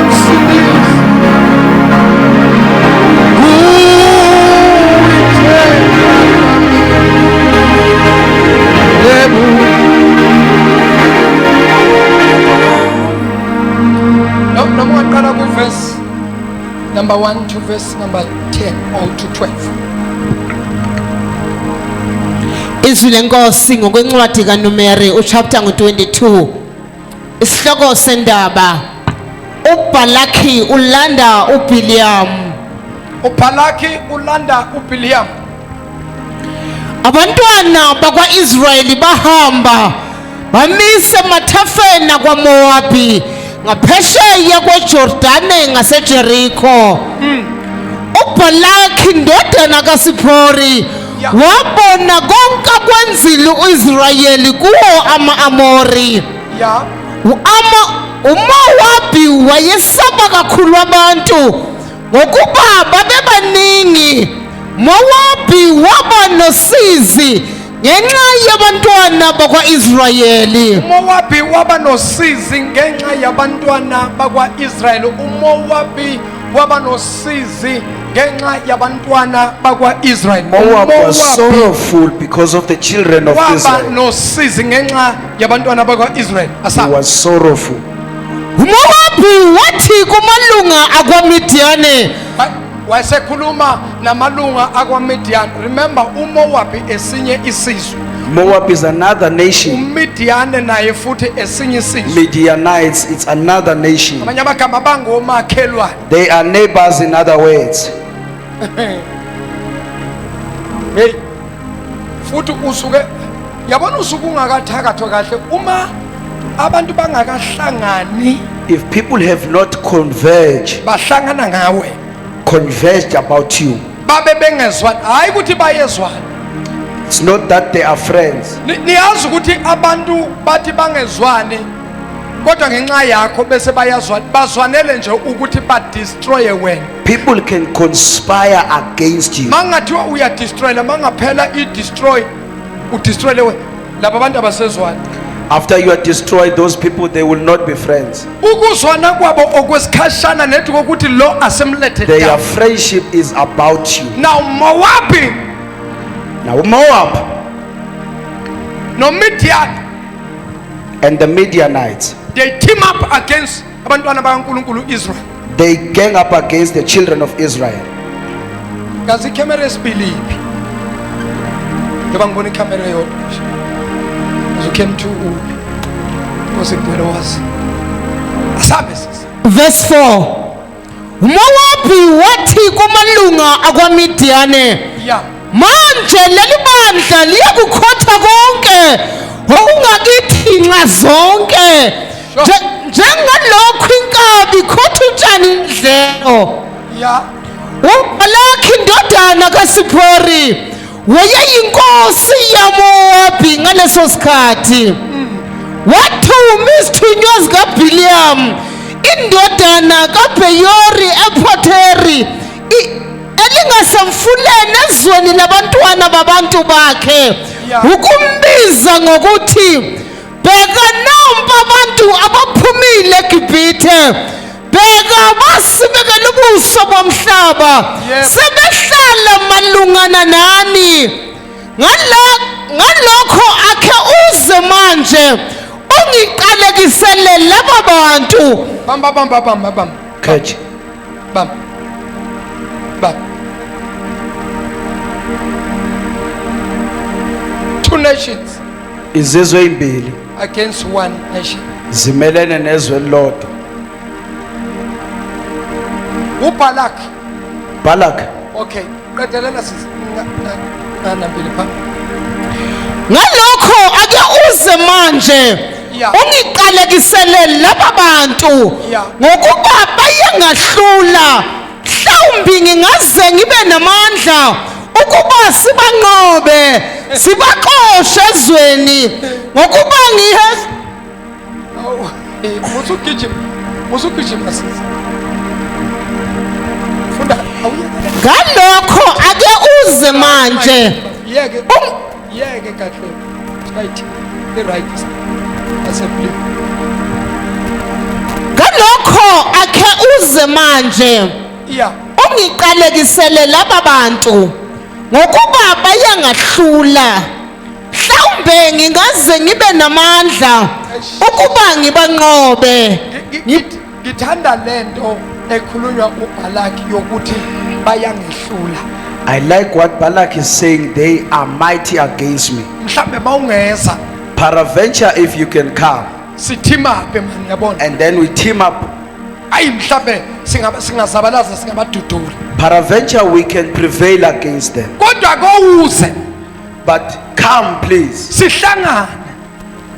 msindisi noma ungaqala ku-verse number 1 to verse number 10 or to 12. Izwi lenkosi ngokwencwadi kaNumeri uchapter ngo22 isihloko sendaba uBalaki ulanda uBiliam uBalaki ulanda uBiliam. abantwana bakwaIsrayeli bahamba bamisa emathafeni kwaMowabi ngaphesheya kweJordani ngaseJerikho uBalaki indodana kaSipori Yeah. wabona konke kwenzile uIsrayeli kuwo ama-Amori Ya uMowabi wayesaba kakhulu abantu ngokuba babebaningi. Mowabi waba nosizi ngenxa yabantwana bakwa-Israyeli. uMowabi waba nosizi ngenxa yabantwana bakwa-Israyeli. uMowabi waba nosizi ngenxa yabantwana bakwa-Israyeli. Moab was sorrowful because of the children of waba Israel. nosizi ngenxa yabantwana bakwa-Israyeli. He was sorrowful. uMowabi wathi kumalunga akwaMidiyani, wayesekhuluma namalunga akwaMidian. Remember uMowabi esinye isizwe, Moab is another nation. uMidian naye futhi esinye isizwe. Midianites, it's another nation. Amanye amagama bangomakhelwane. They are neighbors, in other words. Hey, futhi usuke yabona usuku ungakathakathwa kahle uma abantu bangakahlangani If people have not converged about you, babe bengezwani, hayi ukuthi bayezwana. it's not that they are friends. Niyazi ukuthi abantu bathi bangezwani kodwa ngenxa yakho bese bayazwana, bazwanele nje ukuthi ba destroy wena. People can conspire against you. Mangathiwa uya destroy la mangaphela I destroy u destroy lewe laba abantu abasezwana. After you are destroyed, those people, they will not be friends. Ukuzwana kwabo okwesikhashana nethi ukuthi lo asemlethe Their down. friendship is about you. Now Mowabi Now Moab no Midian, and the Midianites, they team up against abantwana bakaNkulunkulu Israel. they gang up against the children of Israel. Ngazi camera esipiliphi njengoba ngibona ikamera yodwa nje uzuke mthu uphi osekubona wazi asabe sisi. Verse 4. Mowabi wathi kumalunga akwaMidiane, Yeah, manje leli bandla liyakukhotha konke okungakithi nxa zonke njengalokhu inkabi khotha utshani indlelo. yeah, uBalaki indodana kaSipori wayeyinkosi yaMowabi ngaleso sikhathi. Wathuma izithunywa zikaBhiliyamu indodana kaBheyori ePhotheri elingasemfuleni ezweni labantwana babantu bakhe, ukumbiza ngokuthi, bheka nompa abantu abaphumile eGibhithe, bheka basibekela ubuso bomhlaba, sebehlala malungana nani. Ngalokho akhe uze manje ungiqalekisele laba bantu. bam Catch. bam. Two nations Izizwe imbili against one nation. zimelene nezwe elilodwa. uBalak, Balak, okay, qedelela sisi nambili pha. Ngalokho ake uze manje Yeah. ungiqalekisele laba bantu Yeah. ngokuba bayengahlula, mhlawumbi ngingaze ngibe namandla ukuba sibanqobe sibaxoshe ezweni ngokuba Oh, musugijima sisi. Funda ngalokho ake uze manje yeke kahle. Right. The right. Assembly. ngalokho ake uze manje Yeah. ungiqalekisele laba bantu ngokuba bayengahlula, mhlawumbe ngingaze ngibe namandla ukuba ngibanqobe. Ngithanda lento ekhulunywa uBalaki yokuthi bayangehlula. I like what Balak is saying. They are mighty against me. Mhlambe bawungeza Peradventure, if you can come, sithima phe manje yabona. and then we team up. Ayi mhlambe singazabalaza singabadudula. Peradventure, we can prevail against them. Kodwa kowuze But come, please, sihlangane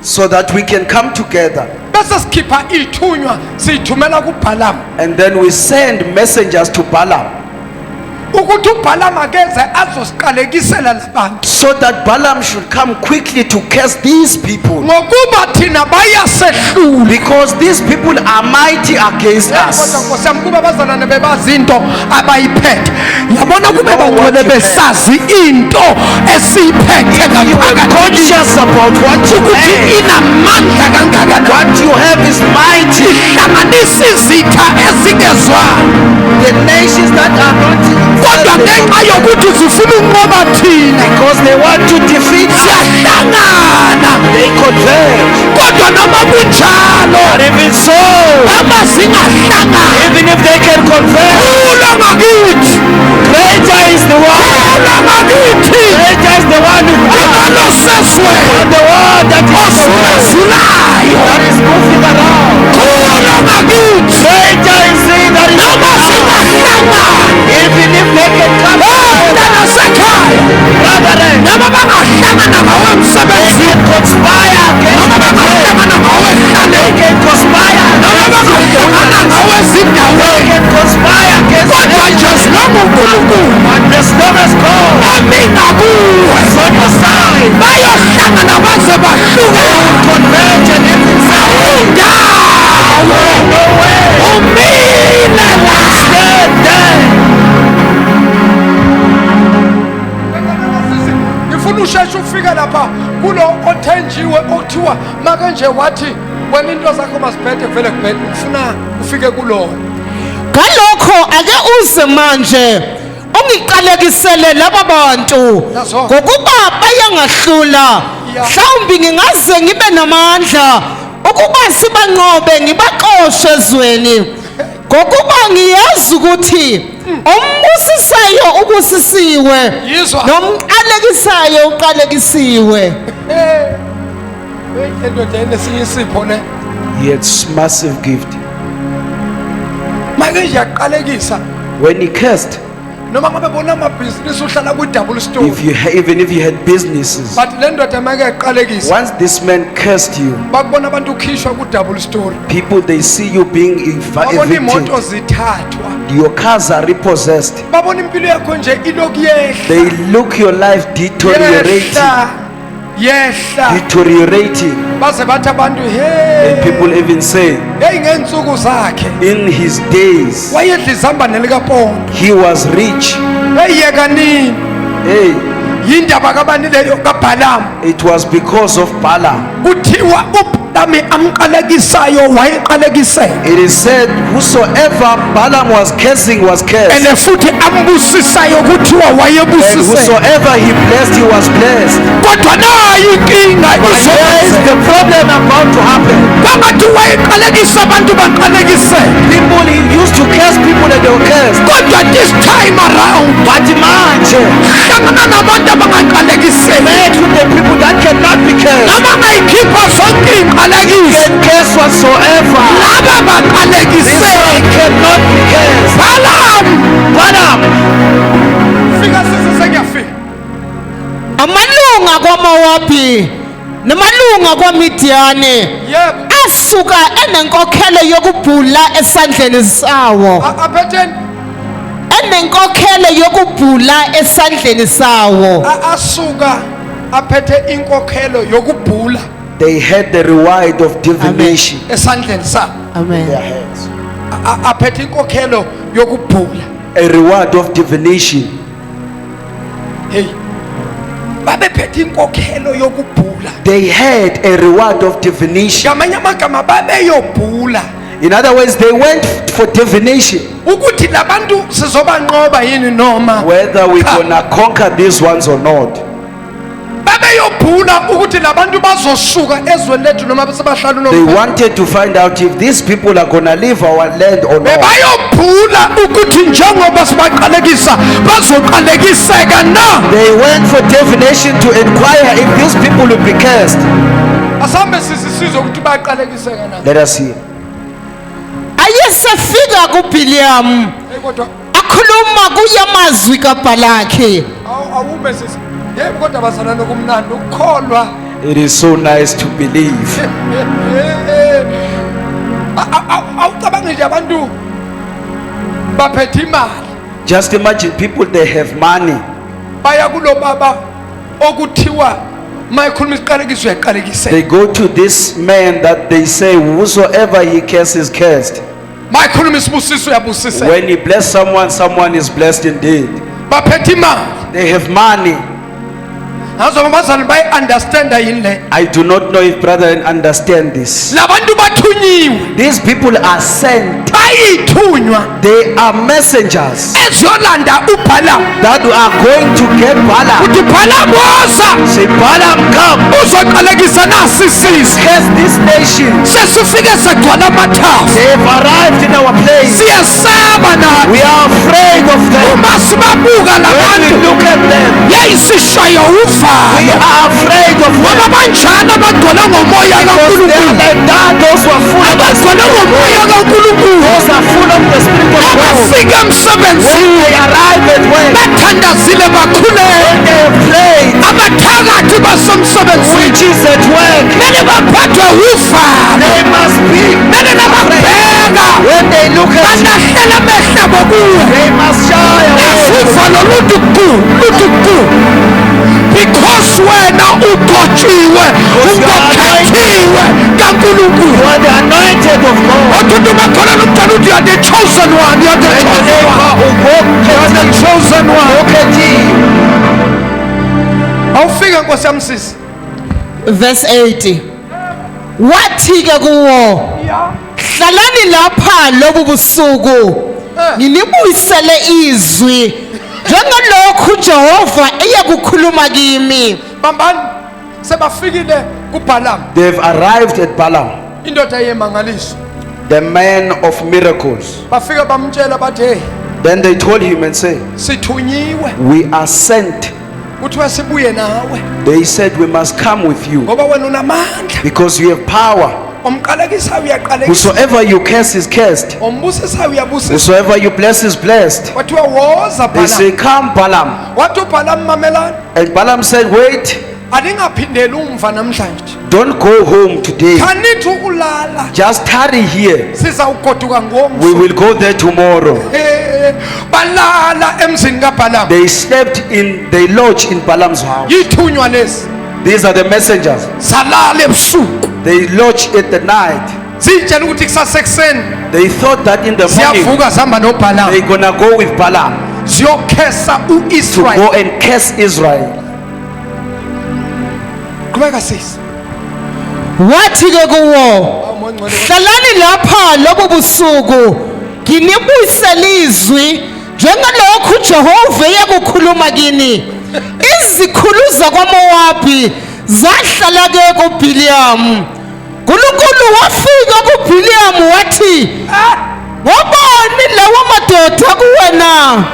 so that we can come together. bese sikhipha ithunywa sithumela kuBalaam And then we send messengers to Balaam, ukuthi uBalaam akeze azosiqalekisela labantu so that Balaam should come quickly to curse these people, ngokuba thina bayasehlula. because these people are mighty against Kodwa us. Nkosi yami kube bazalwane bebazi into abayiphethe. Yabona kube bangcwele besazi into esiyiphethe You are ngaphakathi conscious about what you ukuthi have. inamandla kangakanani. What you have is mighty. Ihlanganisa izitha ezingezwani The nations that are not kodwa ngenxa yokuthi zifuna ukunqoba thina because they want to defeat us, siyahlangana. they converge. Kodwa noma kunjalo But even so, uma singahlangana even if they can converge, kulwa ngakithi bazocinga kuwe bayohlangana baze bahluke umile ngifuna usheshe ufike lapha kulo othenjiwe okuthiwa makenje wathi wena into zakho masibhede vele kubhede ngifuna ufike kulona ngalokho ake uze manje ungiqalekisele laba bantu Nazo. ngokuba bayangahlula mhlawumbe ngingaze ngibe namandla ukuba sibanqobe ngibaxoshe ezweni ngokuba ngiyazi ukuthi umbusisayo ubusisiwe Yizwa. nomqalekisayo uqalekisiwe. endoda enesinye isipho ne He had massive gift. make nje yaqalekisa When he cursed, noma ngabe bona amabhizinisi uhlala kwi-double story even if you had businesses, but le ndoda make yaqalekisa once this man cursed you, bakubona abantu ukhishwa ku-double story people they see you being babona imoto evicted. zithathwa Your cars are repossessed. babona impilo yakho nje iloku yehla They look your life deteriorating, yehla deteriorating. baze bathi abantu And hey people even say, hey ngeensuku zakhe in his days, wayedla izambane likapondo he was rich. hey yeka nini Hey, yindaba kabani leyo kabhalamu it was because of Balaam. kuthiwa ubhalamu amqalekisayo wayeqalekise It is said, whosoever Balaam was cursing was cursed. ene futhi ambusisayo kuthiwa And wayebusise whosoever he blessed, he was blessed. kodwa nayo inkinga But here is the problem about to happen. kwabathi wayeqalekisa abantu baqalekise People, he used to curse people and they were cursed. kodwa this time around But manje, hlangana nabantu abangaqalekiseki met with the people that cannot be cursed. noma ngayikhipha zonke iy'qalekiso Can curse whatsoever. laba This baqalekiseki one cannot be cursed. balamu Balaam, fika sisi sekuyafika Amalunga kwaMowabi namalunga kwaMidiyani yebo asuka enenkokhelo yokubhula esandleni sawo aphetheni enenkokhelo yokubhula esandleni sawo. asuka aphethe inkokhelo yokubhula they had the reward of divination esandleni sabo in Amen. their hands. aphethe inkokhelo yokubhula A reward of divination. hey babephethe inkokhelo yokubhula They had a reward of divination. ngamanye amagama babeyobhula In other words, they went for divination. ukuthi labantu sizobanqoba yini noma Whether we're gonna conquer these ones or not. babeyobhula ukuthi labantu bazosuka ezweni lethu noma sebahlala They unomphela wanted to find out if these people are gonna leave our land or not. bebayobhula ukuthi njengoba sibaqalekisa bazoqalekiseka na They went for divination to inquire if these people will be cursed. asambe sizisizwe ukuthi bayaqalekiseka na Let us see. Ayesefika kuBhiliyamu hey kodwa akhuluma kuyamazwi kaBhalaki. awume sisi yebo kodwa bazana nokumnandi ukukholwa It is so nice to believe. awucabangi nje abantu baphethe imali Just imagine people, they have money. baya kulo baba okuthiwa mayikhuluma isiqalekiso uyaqalekiseka They go to this man that they say, whosoever he curses, cursed. mayikhuluma isibusiso uyabusiseka When he bless someone, someone is blessed indeed. baphethe imali They have money. ngazoba bazana bayi-understanda yini le I do not know if brethren understand this. labantu bathunyiwe These people are sent. bayithunywa They are messengers eziyolanda ubhalamu that are going to get Balaam. uthi bhalamu woza Say, Balaam, come. uzoqalekisa nasi isizwe Curse this nation. sesifike sagcwala amathafa They have arrived in our place. siyasaba nathi We are afraid of them. uma sibabuka When we labantu look at them, yayisishayo we uvalo are afraid of ngoba them. banjani abagcwele ngomoya Because they are kankulunkulu like that, those who are full of the abagcwele Spirit of ngomoya God. kankulunkulu Those are full of the Spirit of God. abafika When emsebenzini they arrive at work, bathandazile bakhuleka when they have prayed, abathakathi basemsebenzini which is at work, mele baphathwe uvalo they must be mele nababheka when they look at you, balahlela amehlabo kuwe they must shy away. uvalo luthi ku the chosen one. You're the chosen one. You're the chosen one. awufika nkosi yami sisi. verse 80 wathi ke kuwo hlalani lapha lobu busuku nginibuyisele izwi njengalokhu Jehova eyakukhuluma kimi. Bambani sebafikile kuBalaam. They've arrived at Balaam, Indoda yemangaliso. the man of miracles. Bafika bamtshela bathi hey Then they told him and said, sithunyiwe we are sent. kuthiwa sibuye nawe They said, we must come with you ngoba wena unamandla. because you have power. Omqalekisa uyaqalekisa. Whosoever you curse is cursed. Ombusisa uyabusisa. Whosoever you bless is blessed. Wathiwa woza They say, Balaam. come Balaam. Wathi uBalaam mamelani. And Balaam said, wait, Alingaphindeli umva namhlanje. don't go home today. Khanithi ukulala. Just tarry here. Sizawugoduka We ngomso. will go there tomorrow. Balala emzini kaBalaam. They lodged in Balaam's house. Yithunywa lezi. These are the messengers. Salala ebusuku. They lodged at the night. Sitshela ukuthi kusasekuseni They thought that in the morning siyavuka sihamba noBalaam. they're gonna go with Balaam Siyokhesa to uIsrael. go and curse Israel. Qhubeka sisi. wathi ke kuwo Awumongcwele. hlalani lapha lobu busuku nginibuyisele izwi njengalokhu Jehova eyakukhuluma kini. Izikhulu zakwaMowabi zahlala ke kuBhiliyamu. uNkulunkulu wafika kuBhiliyamu wathi wabani lawo madoda kuwena.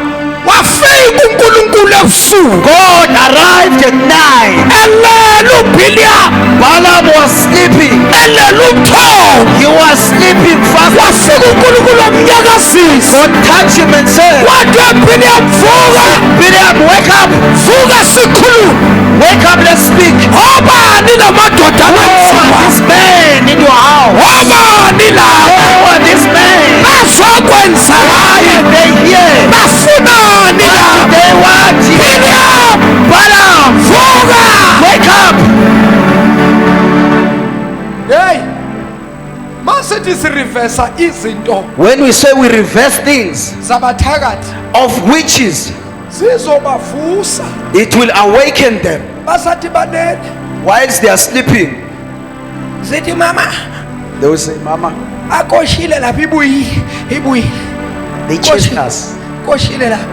Wafika uNkulunkulu ebusuku. God arrived at night. Elela uBhiliyamu. Balaam was sleeping. Elela uThoko. He was sleeping fast. Wafika uNkulunkulu wamnyakazisa. God touched him and said, Wathi uBhiliyamu vuka. Balaam, wake up. Vuka sikhuluma. Wake up, let's speak. Obani lamadoda Oh, amazima. this man in your house. Obani labo. Oh, this man. Bazokwenza Why are they here? bafunani What labo. do they want? Bhiliyamu. Balaam, Vuka. wake up. Hey. Masithi sireversa izinto When we say we reverse things zabathakathi of witches, zizobavusa it will awaken them basathi banene. whilst they are sleeping. Zithi mama They will say, Mama, akoshile lapha ibuyi. they chased us. Koshile lapha.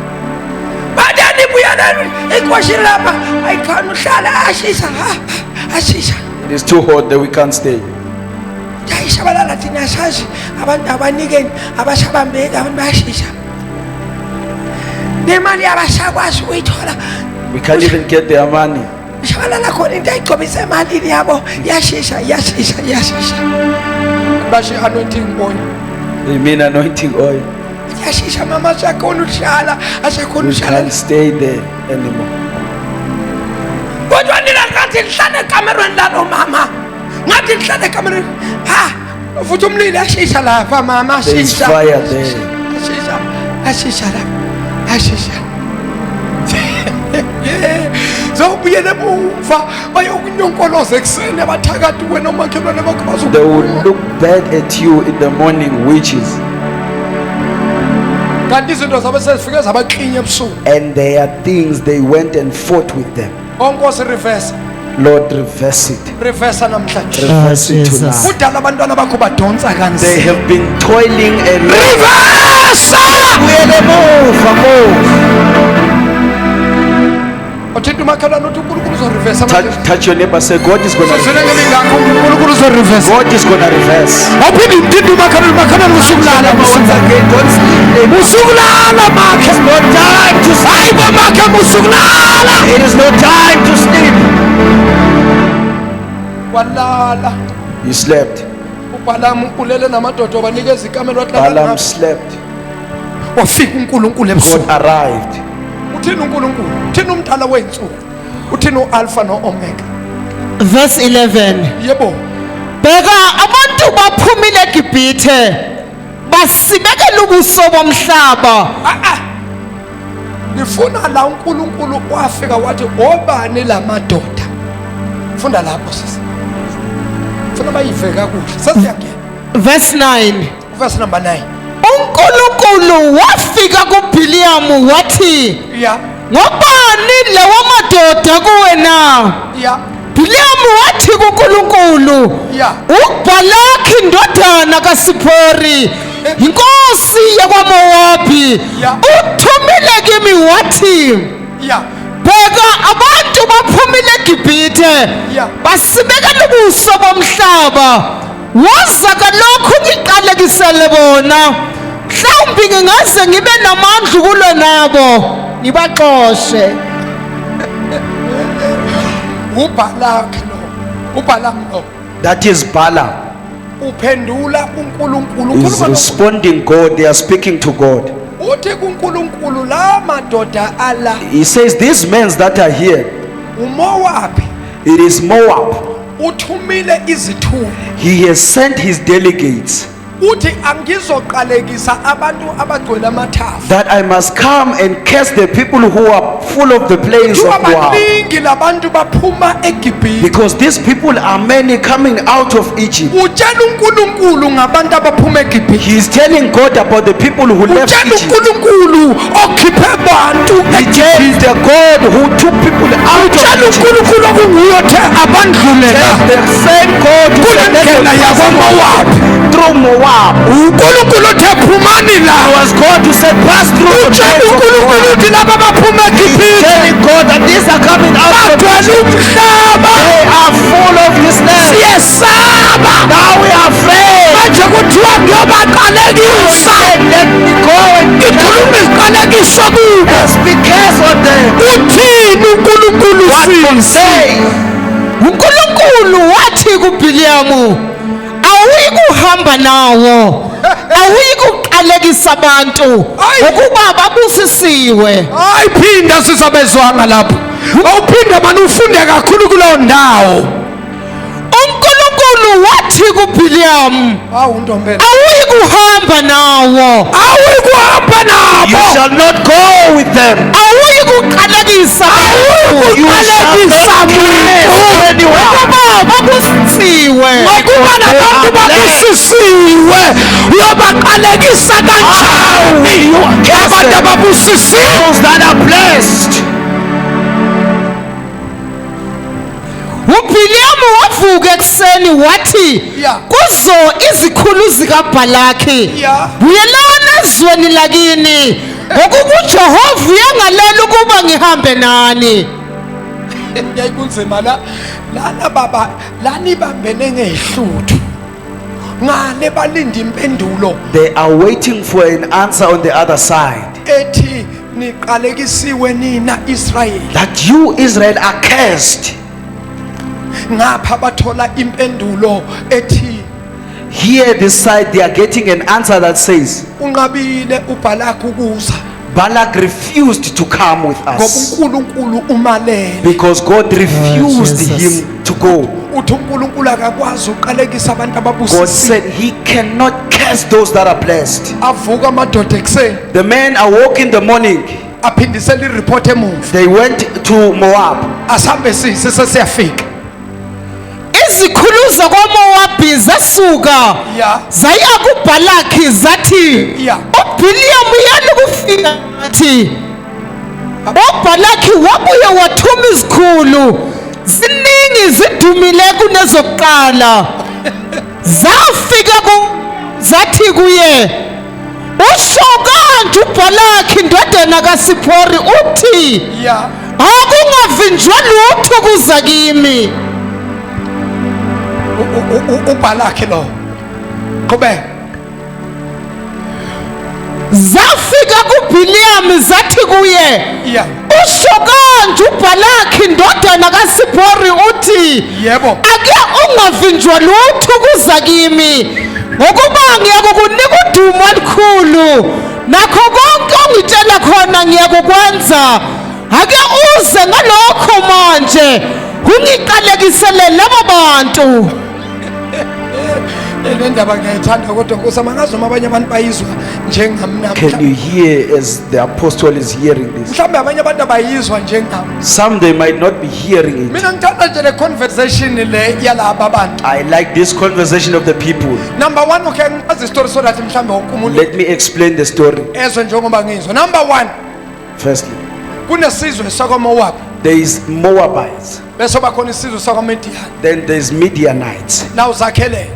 Badani ibuya nani? Ikoshile lapha. Ayikhona uhlala ashisha. Ashisha. It is too hot that we can't stay. Yayishabalala thina sazi abantu abanikeni abashabambeki abantu bayashisha. Nemali abashakwazi ukuyithola. We can't even get their money. Shabalala khona into ayigcobisa emalini yabo yashisha. Bashi anointing oil. They mean anointing oil. Yashisha mama sakhona uhlala, asakhona We uhlala. can't stay there anymore. Kodwa nina ngathi ngihlala ekamerweni lalo mama. Ngathi ngihlala ekamerweni. Ha, futhi umlilo yashisha lapha mama There is ashisha. fire there. Ashisha lapha. Ashisha. Zawubuyele emuva bayokunyonkoloza ekuseni abathakathi wena omakhelwane bakho They will look bad at you in the morning, witches. kanti izinto zabe sezifike zabaklinye ebusuku. And there are things they went and fought with them. Onkosi reverse. Lord, reverse it. Reverse namhlanje. Reverse it Jesus. tonight. Kudala abantwana bakho badonsa They kanzima. have been toiling and Reverse. Uthinta umakhelwane uthi uNkulunkulu uzoreverse amandla. touch your neighbor, say, God is gonna Uzozwele reverse. ngemingakho uNkulunkulu uzoreverse. God is gonna reverse. Waphinde umthinta umakhelwane usukulala. Once again, don't sleep. Usukulala makhe. It's no time to sleep. Hayibo makhe usukulala. It is no time to sleep. Walala. You slept. uBalaam ulele namadoda wabanikeza ikamelo wathi Balaam slept. wafika uNkulunkulu ebusuku. God arrived. Uthini uNkulunkulu? Uthini umdala weinsuku? Uthini uAlpha noOmega? verse 11 Yebo. bheka abantu baphumile eGibhithe basibekela ubuso bomhlaba. Ngifuna la uNkulunkulu wafika wathi obani lamadoda. Funda lapho sisi. Funa bayive kakuhle. Sasiyangena. verse 9 Verse number 9. uNkulunkulu wafika kuBhiliyamu wathi Yeah. ngobani lawa madoda kuwe na Yeah. Bhiliyamu wathi kuNkulunkulu Yeah. uBhalaki indodana kaSipori inkosi yakwaMowabi Yeah. uthumile kimi wathi Yeah. bheka abantu baphumile eGibhithe Yeah. basibekela ubuso bomhlaba waza kalokhu ngiqalekisele bona mhlawumbe ngingaze ngibe namandla ukulwe nabo ngibaxoshe uBhalaki lo. uBhalamu lo. That is Balaam. Uphendula uNkulunkulu. Is Ukhuluma no- responding God. They are speaking to God. Uthi kuNkulunkulu la madoda ala He says, these men that are here, uMowabi it is Moab. uthumile izithuli. He has sent his delegates Uthi angizoqalekisa abantu abagcwele amathafa. that I must come and curse the people who are full of the plains of Kuthiwa Moab. baningi labantu baphuma eGibhithe. Because these people are many coming out of Egypt. Utshela uNkulunkulu ngabantu abaphuma eGibhithe. He is telling God about the people who left Utshela Egypt. uNkulunkulu okhiphe abantu He tells the God who took people out of Utshela Egypt. uNkulunkulu okunguye othe abandlulela Tells the same God who kule selected ndlela yakwaMowabi. through Moab. uNkulunkulu othe phumani It la. was God who said, pass through the Utshela plains of uNkulunkulu Moab. uthi laba baphuma eGibhithe Telling God that these are coming out of bagcwele umhlaba. They are full of this land. Siyesaba. Now we are afraid. Manje kuthiwa ngiyobaqalekisa. Let me go and Ngikhuluma isiqalekiso kubo. speak curse on them. Uthini uNkulunkulu What will sisi? say? uNkulunkulu wathi kuBhiliyamu awuyi kuhamba nawo awuyi kuqalekisa abantu Ayi. ukuba babusisiwe Hayi phinda sisabezwanga lapho. Awuphinda manje ufunde kakhulu kuleyo ndawo. uNkulunkulu wathi kuBhiliyamu Hawu ntombela. awuyi kuhamba nawo Awukuhamba You nabo. shall not go with them. awuyi kuqalekisa You shall not curse anyone. ukuba babusisiwe Ngokuba nabantu babusisiwe uyobaqalekisa kanjani? You curse Abantu them. ababusisiwe. Those that are blessed. uBhiliyamu wavuka ekuseni wathi Yeah. kuzo izikhulu zikaBhalaki Yeah. buyelana ezweni lakini ngokukuJehova uyangalela ukuba ngihambe nani Yayikunzima la. Lana baba, lani bambene ngehluthu. Ngale balinda impendulo They are waiting for an answer on the other side. ethi niqalekisiwe nina Israel. That you, Israel, are cursed. Ngapha bathola impendulo ethi Here, this side, they are getting an answer that says, unqabile uBhalaki ukuza Balak refused to come with ngoba us. uNkulunkulu umalele. Because God refused Jesus. him to go. Uthi uNkulunkulu akakwazi uqalekisa abantu God ababusisiwe. said he cannot curse those that are blessed. Avuka amadoda ekseni The men awoke in the morning. aphindisela ireport emuva. They went to Moab. Asambe sesiyafika. izikhulu zakwaMowabi zasuka Yeah. zaya kuBhalaki zathi Yeah. uBhiliyamu yena kufika athi uBhalaki wabuye wathuma izikhulu ziningi zidumile kunezokuqala zafika zathi kuye usho kanje uBhalaki indodana kaSipori uthi Yeah. akungavinjwa lutho kuza kimi uBhalaki lo. Qhubeka. zafika kuBhiliyamu zathi kuye Yeah. usho kanje uBhalaki indodana kaSipori uthi Yebo. ake ungavinjwa lutho kuza kimi ngokuba ngiyakukunika udumo olukhulu nakho konke ongitshela khona ngiyakukwenza ake uze ngalokho manje ungiqalekisele labo bantu Le ndaba ngiyayithanda kodwa kusama ngazi noma abanye abantu bayizwa njengami Can namhla. you hear as the apostle is hearing this? Mhlawumbe abanye abantu abayizwa njengami. Some they might not be hearing it. Mina ngithanda nje le conversation le yalaba abantu. I like this conversation of the people. Number 1 okay ngichaza story so that mhlawumbe wonke umuntu Let me explain the story. ezwe njengoba ngizwa. Number 1 Firstly, kunesizwe sakwaMoab there is Moabites, bese bakhona isizwe sakwaMidian. then there is Midianites. La uzakhele.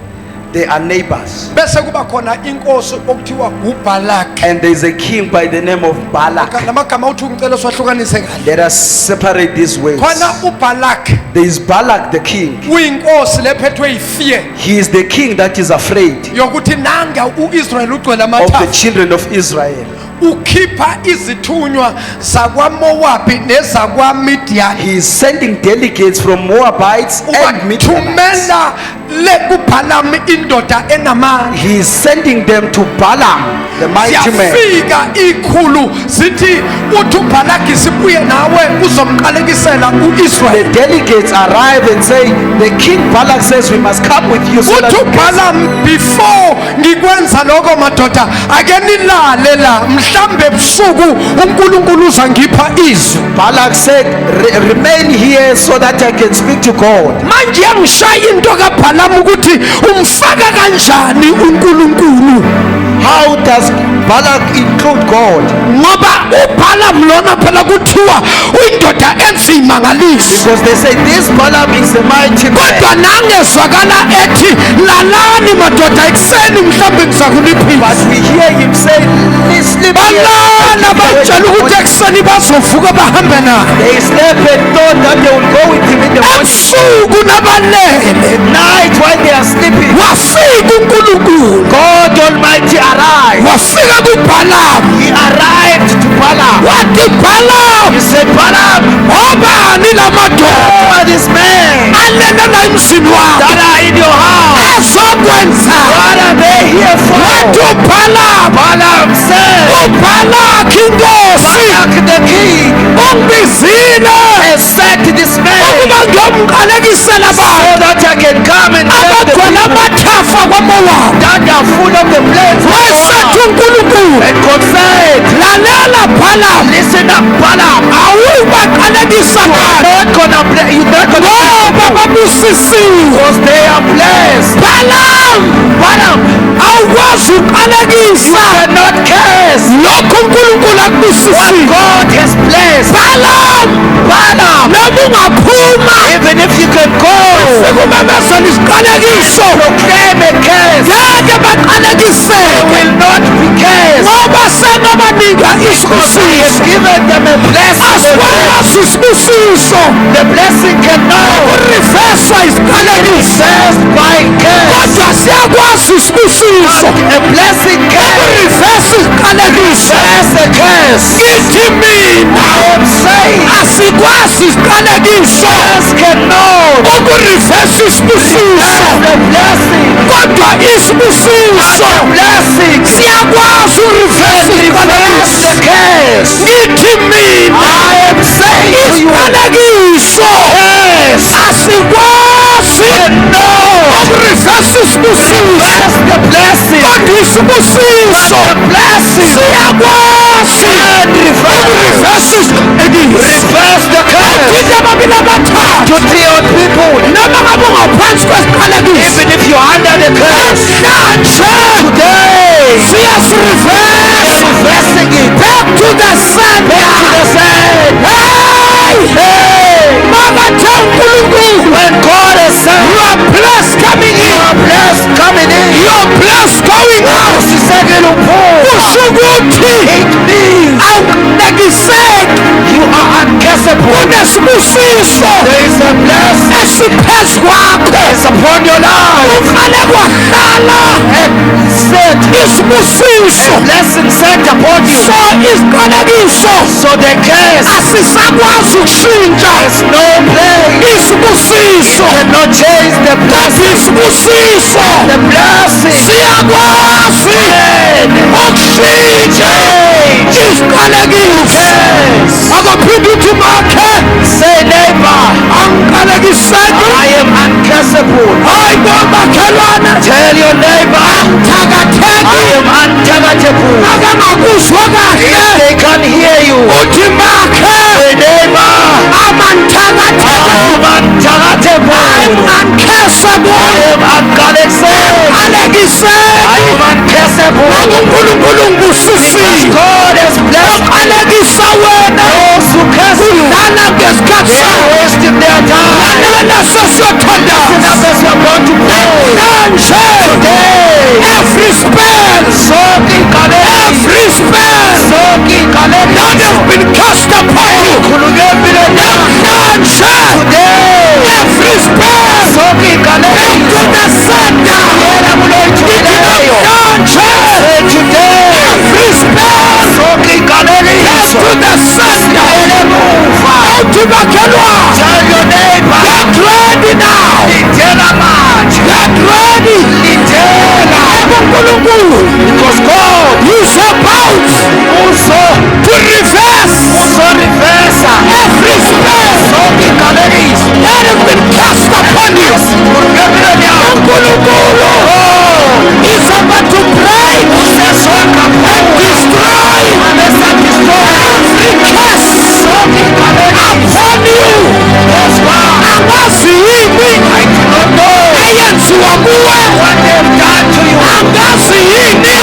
They are neighbors. Bese kuba khona inkosi okuthiwa uBalak. And there is a king by the name of Balak. Lamagama uthi ngicela swahlukanise kahle. Let us separate these ways. Khona uBalak There is Balak the king. uyinkosi lephethwe yifear He is the king that is afraid yokuthi nanga uIsrael ugcwele of the amathafa. children of Israel. Ukhipha izithunywa zakwaMoab nezakwamidian. He is sending delegates from Moabites and Midianites. Ubathumela le kuBalaam indoda enamandla. He is sending them to Balaam, the mighty man. Yafika ikhulu zithi uthi uBalak sibuye nawe uzomqalekisela The uIsrael. delegates arrive and say, the king Balak says we must come with you. So that Uthi uBalaam before ngikwenza lokho madoda ake nilale la mhlambe ebusuku uNkulunkulu uzangipha izwi. Balak said, remain here so that I can speak to God. Manje yangishaya into kaBalaam ukuthi umfaka kanjani uNkulunkulu How does Balak include God? ngoba uBalaam lona phela kuthiwa uyindoda enzimangaliso. Because they say this Balaam is a mighty man. Kodwa nangezwakala ethi lalani madoda ekuseni mhlambe ngizakuliphisa. But we hear him say, sleep here. Balala batshela ukuthi ekuseni bazovuka bahambe naye. They slept and thought that they would go with him in the morning. Ebusuku nabalele At night while they are sleeping, wafika uNkulunkulu God Almighty arrived. wafika kuBalaam He arrived to Balaam. wathi Balaam He said, Balaam, obani la madoda who are these men alele la emzini wakho that are in your house? ezokwenza What are they here for? wathi uBalaam Balaam said, uBalak inkosi Balak the king ungibizile has said to this man, ukuba ngiyomqalekisela so abantu that I can come and tell the abagcwele people amathafa kwaMoab. that they are full of the plains of Wasethi Moab. uNkulunkulu And God said, lalela Balaam listen up, Balaam. awubaqalekisa abantu You're not gonna ngoba babusisiwe. because they are blessed. Balaam Balaam, awukwazi uqalekisa cannot curse lokho uNkulunkulu what akubusisile. God has blessed. Balaam Balaam, noma ungaphuma even if you can go, sekumemezela isiqalekiso proclaim a curse, ngeke baqalekiseke will not be cursed. ngoba senobanika Because He has isibusiso. given them a blessing. Asikwazi isibusiso The blessing cannot ukuriveswa be isiqalekiso reversed by curse. kodwa siyakwazi isibusiso A blessing can ukurivesa isiqalekiso. reverse a curse. Ngithi mina I am saying asikwazi isiqalekiso curse cannot ukurivesa isibusiso the blessing. kodwa isibusiso The blessing siyakwazi ukurivesa reverse isiqalekiso. the curse. Ngithi mina I am saying to you, isiqalekiso curse asikwazi cannot ukurivesa isibusiso reverse the blessing. kodwa isibusiso The blessing siyakwazi can reverse reverse the curse. Kithi ababili abathathu To tell people, noma ngabe ungaphansi kwesiqalekiso even if you're under the curse, namhlanje today siyasirivesa reversing it back to the center. to the side. Hey! Makathe uNkulunkulu When God has said, you are blessed coming you in, are blessed coming in, you are blessed going out. usisekele uphume. Kusho ukuthi It means awuqalekiseki you are uncursable. kunesibusiso There is a blessing esiphezu kwakho that is upon your life. uqale kwahlala Set isibusiso blessing set upon you. so isiqalekiso So the curse asisakwazi ukushintsha has no place. isibusiso Cannot change the kasi blessing. isibusiso The blessing siyakwazi ukushintsha isiqalekiso Yes. akaphinde uthi makhe Say neighbor, angiqalekiseki I am uncursable. hayi bo makhelwane Tell your neighbor, I am untouchable. If they can hear you, say neighbor, I'm untouchable. I am uncursable. I am uncursable. I am uncursable. Because God has blessed those who curse you. They are wasting their time. Listen up as you are going to pray. Today, every spell, every spell that has been cast upon you, today, every spell into the center, today, every spell to the center, tell your neighbor, get ready now, get ready, because God is about also to reverse every spell that has been cast upon you. Is about to break and destroy every curse upon you. Angasiimi, ayenziwa kuwe, angasiini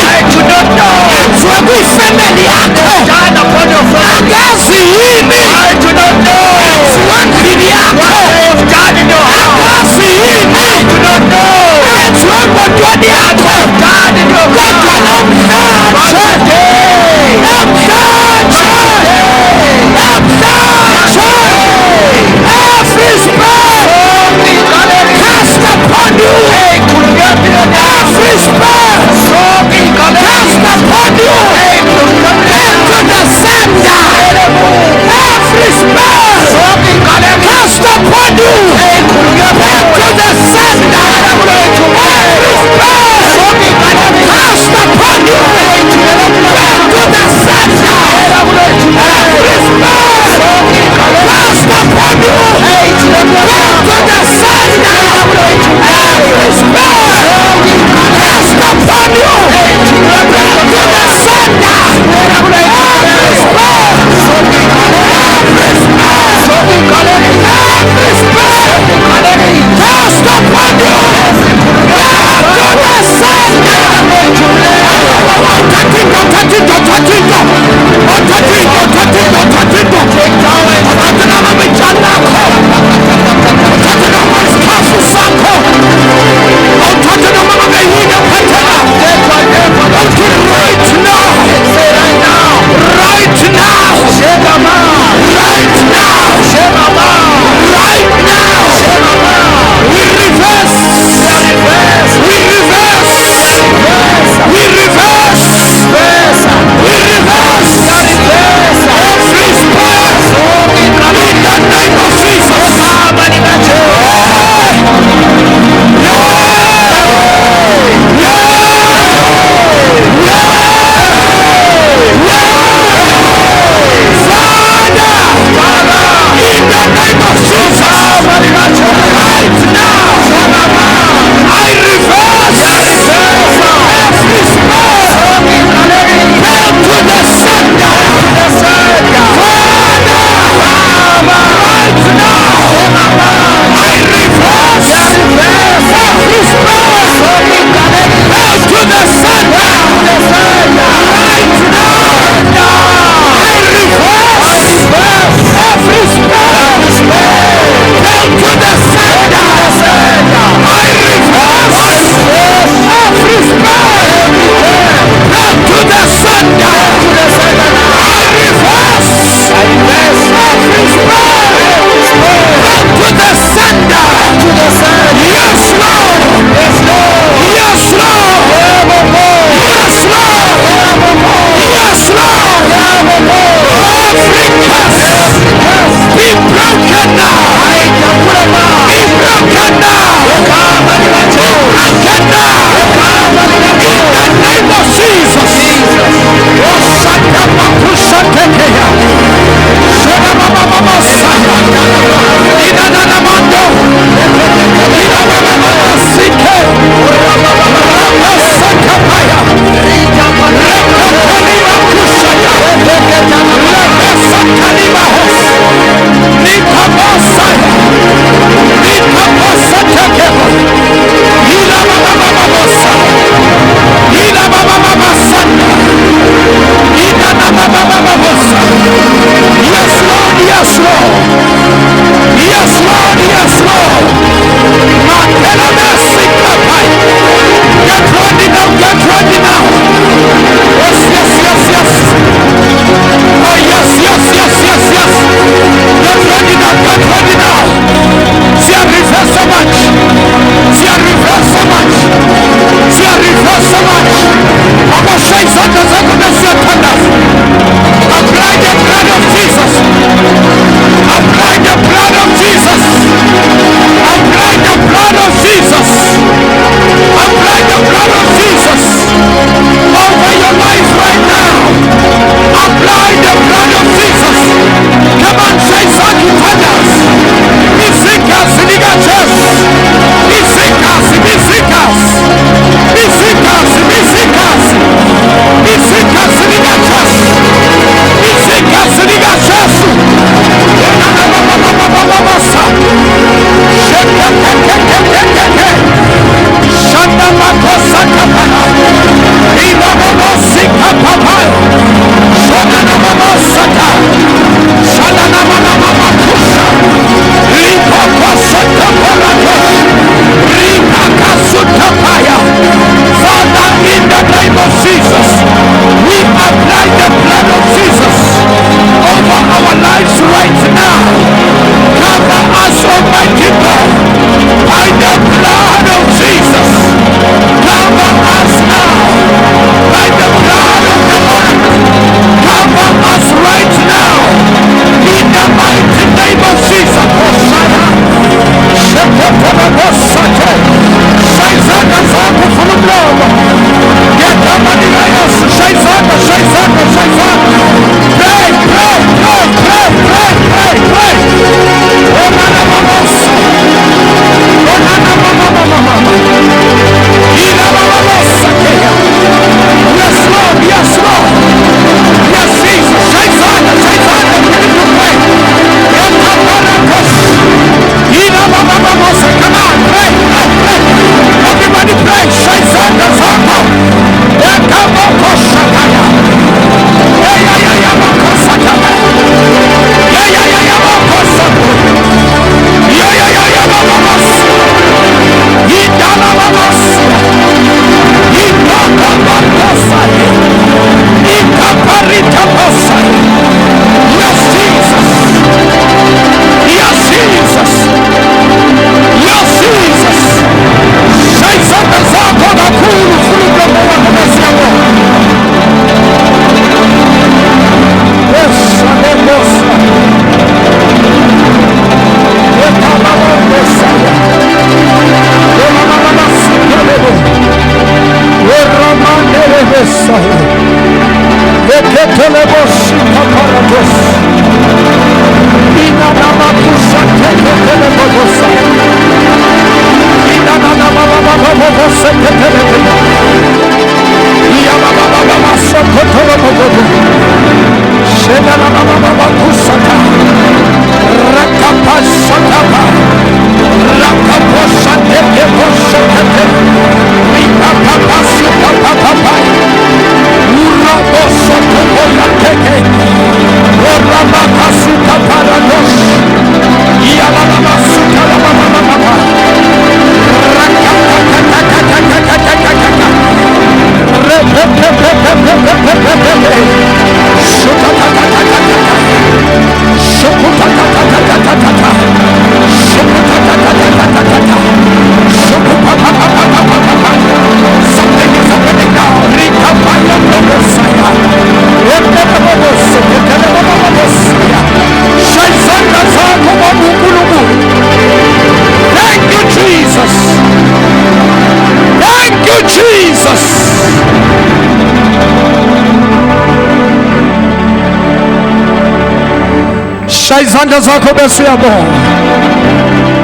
izandla zakho bese uyabonga.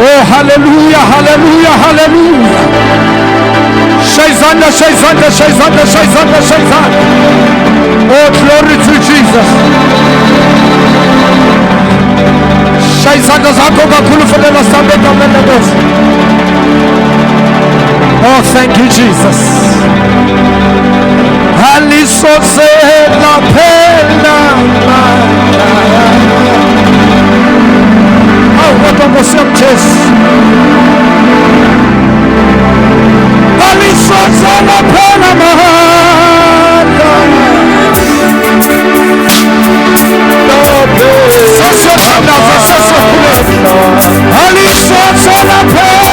Oh hallelujah, hallelujah, hallelujah. Shayzanda, shayzanda, shayzanda, shayzanda, shayzanda. Oh glory to Jesus. Shayzanda zakho kakhulu futhi basambe egameni lenkosi. Oh thank you Jesus. Alisoze la pena. Oh what a awesome Jesus. Alisoze la pena mahanda. Alisoze la pena.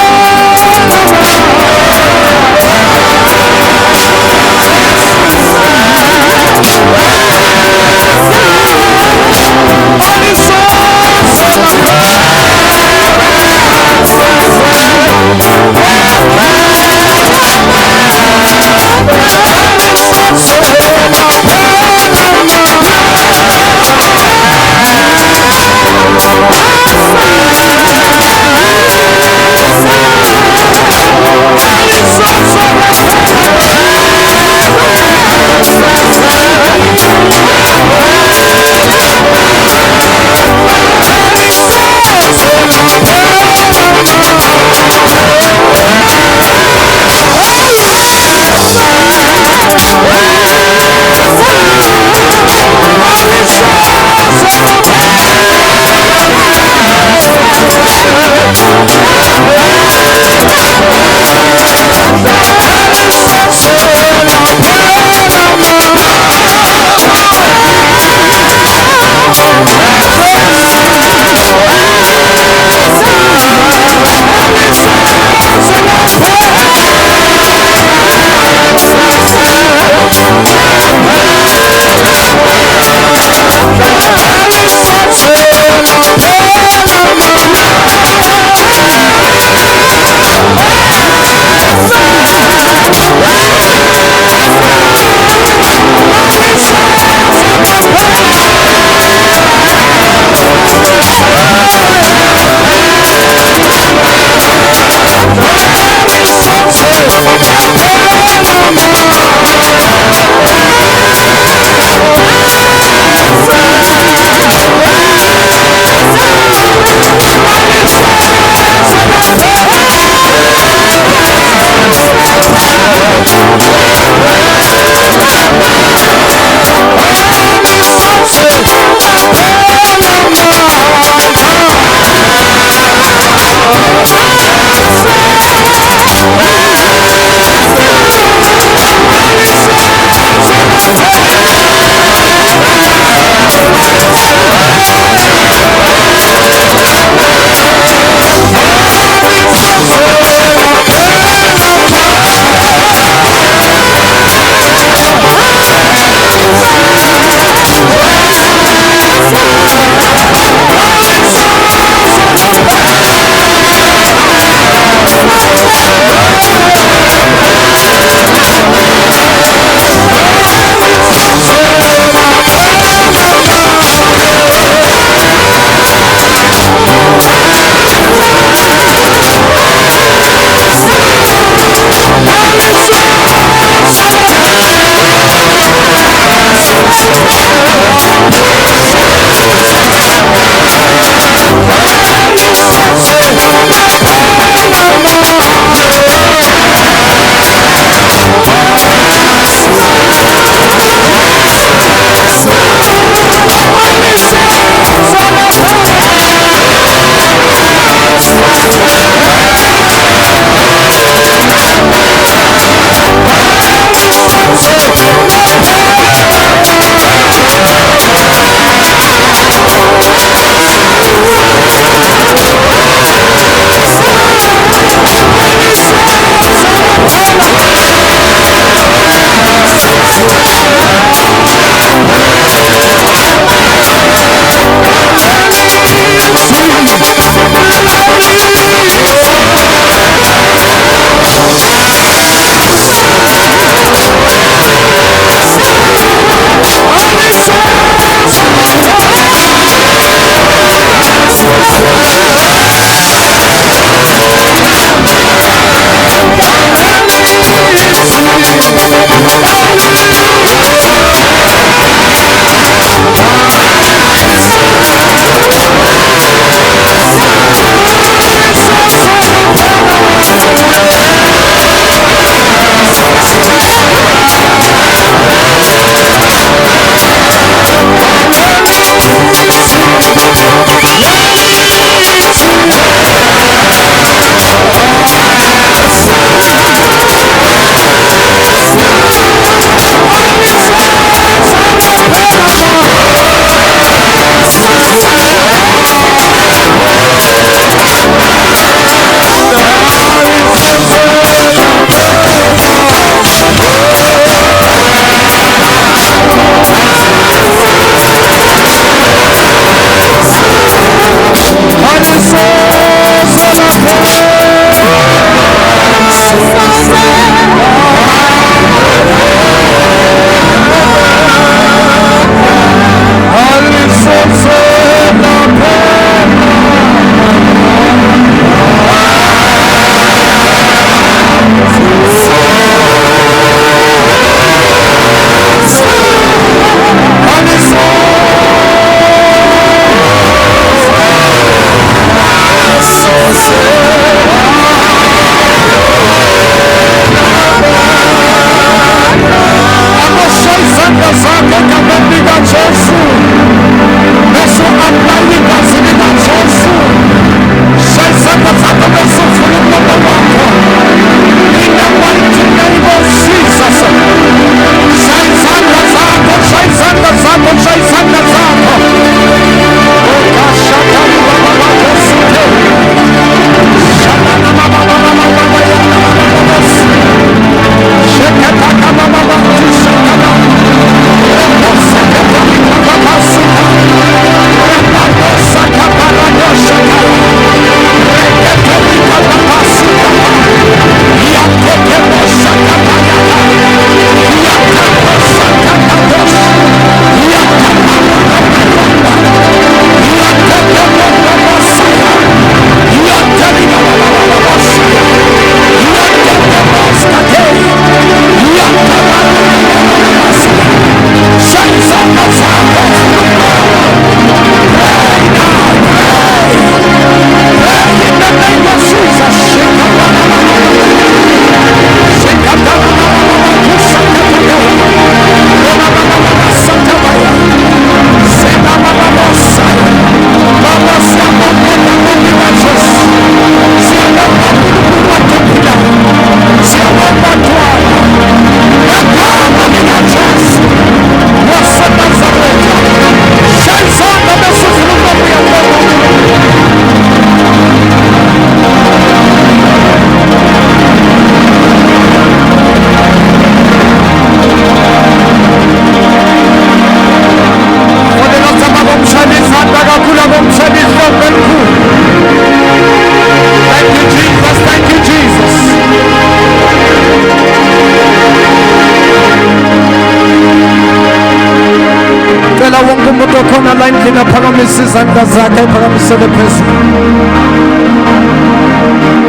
endlini aphakamisa izandla zakhe ayiphakamisele phezulu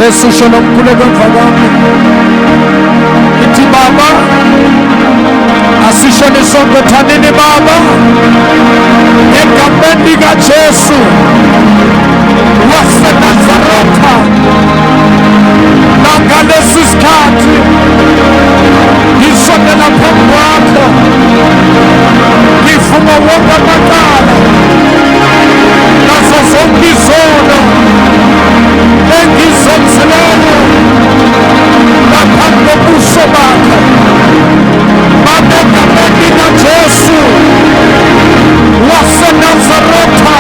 esisho nomkhuleko emva kwami ithi baba asishone sonke thanini baba egameni likaJesu waseNazaretha nangalesi sikhathi ngisondela phambi kwakho ngivuma wonke amacala nazo zonke izono engizenzileyo ngaphambi kobuso bakho baba egameni likaJesu waseNazaretha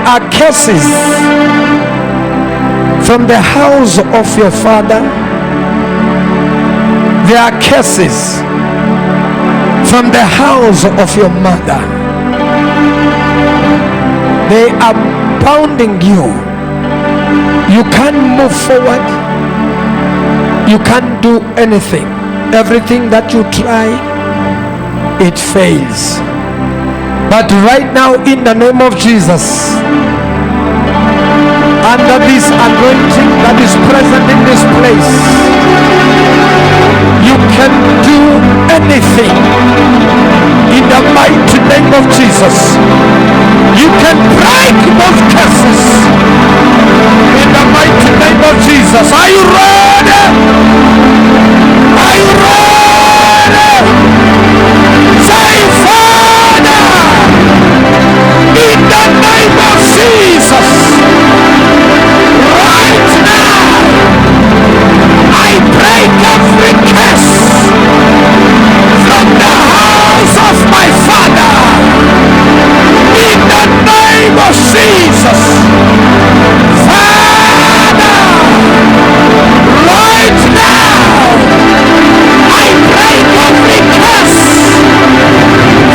are curses from the house of your father. There are curses from the house of your mother. They are bounding you. You can't move forward. You can't do anything. Everything that you try, it fails. But right now, in the name of Jesus, under this anointing that is present in this place, you can do anything in the mighty name of Jesus. You can break those curses in the mighty name of Jesus. Are you ready? Are you ready? Say, Father, in the name of Jesus, right now, I break every curse from the house of my father. In the name of Jesus, Father, right now, I break every curse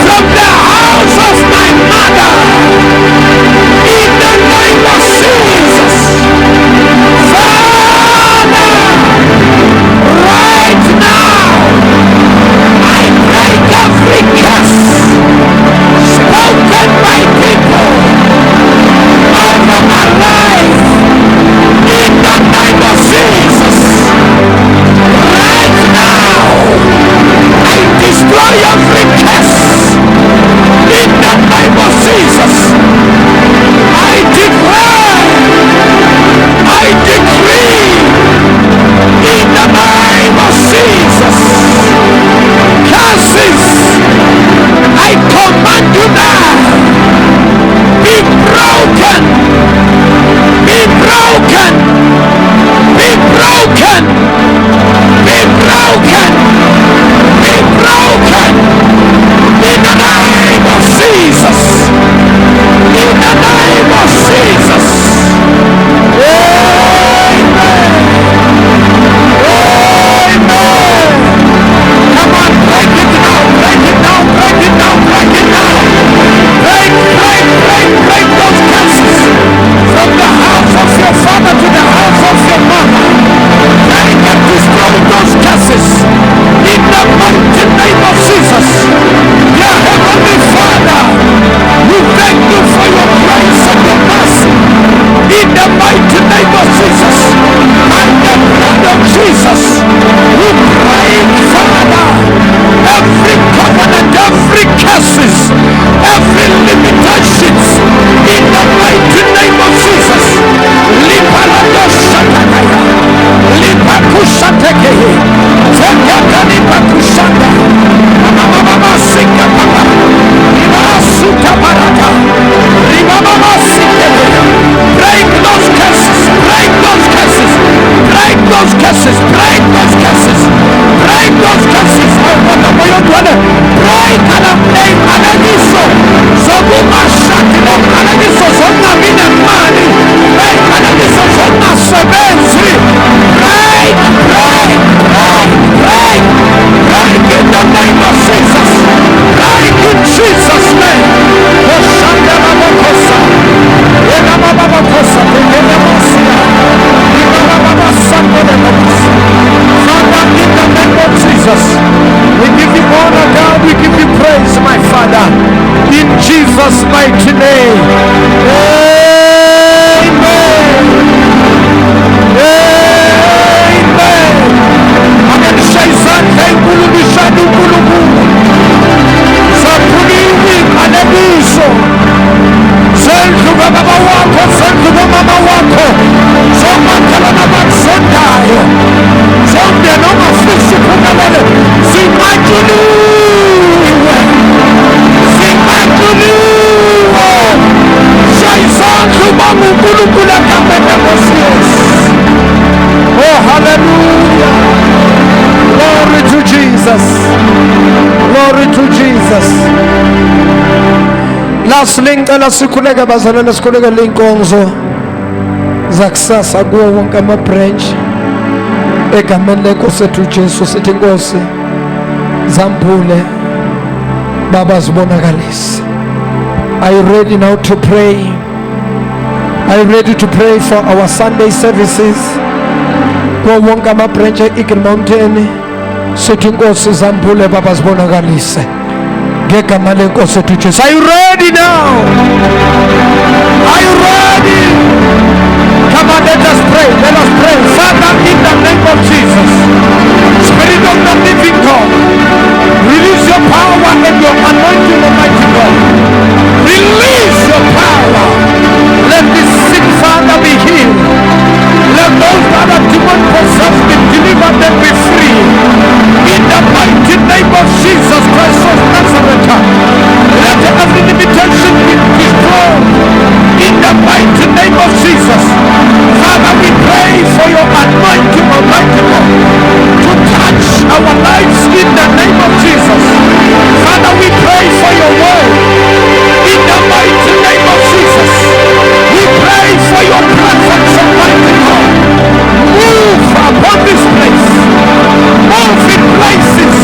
from the house of my mother. In the name of Jesus, Father, right now, I break every curse spoken by people over my life. In the name of Jesus, right now, I destroy every curse. In the name of Jesus, I declare, I decree, in the name of Jesus, curses, I command you now, be broken, be broken, be broken, be broken, be broken, in the name of Jesus, in the name of Jesus. Amen. Amen. Come on, break it now, break it now, break it now, break it now. Break, break, break, break those curses from the house of your father to the house of your mother. Break and destroy those curses in the mighty name of Jesus. Your heavenly Father, we thank you for your grace and your mercy in the mighty name of Jesus. And the blood of Jesus, we pray, Father, every covenant, every curses, every limitations, in the mighty name of Jesus. Liparado shatakaya, lipakushatekehe, tekakanipakushanda, mama singa papa, ibasuta barata, mama singa. Break those curses, break those curses, break those curses, break those curses, break those curses. Break ananiso, zobuma shakino, ananiso zona mine mani, break ananiso zona sebenzi, break, break, break, break, break in the name of Jesus, break in Jesus' name. Oshanda babokosa, ena babokosa, tekele mosia, ibaba baba sambole babokosa. Father, in the name of Jesus, we give you honor, God, we give you praise, my Father, in Jesus' mighty name. Amen. Amen. Amen. Shaisan, Kulu Bishadu Kulubu, Sapuniwi, Anabiso, Sentu Baba Wako, Sentu Mama Wako, Somakana Maksondayo, Sonde no Mafisu Kunamele, Simajulu, Simajulu, Shaisan, Kumamu Kulukula Kamene Mosios. Oh, hallelujah. Glory to Jesus. Glory to Jesus. Lastly ngicela sikhuleke bazalwane, sikhuleke lenkonzo zakusasa kuwo wonke ama-branch egameni lenkosi ethu Jesu. Sithi Nkosi zambule Baba, zibonakalise. Are you ready now to pray? Are you ready to pray for our Sunday services? Kuwo wonke ama-branch e-Eagle Mountain. Sithi Nkosi zambule Baba, zibonakalise ngegama lenkosi ethu Jesu. Are you ready now? Are you ready? Come on, let us pray. Let us pray. Father, in the name of Jesus, Spirit of the living God, release your power and your anointing, Almighty God. Release your power. Let this sick Father be healed. Let those that are demon possessed be delivered and be free. In the mighty name of Jesus Christ of Nazareth, let every limitation be destroyed. In the mighty name of Jesus, Father, we pray for your anointing, Almighty God, to touch our lives in the name of Jesus. Father, we pray for your word in the mighty name of Jesus. We pray for your presence, Almighty God. Move upon this place. Move in places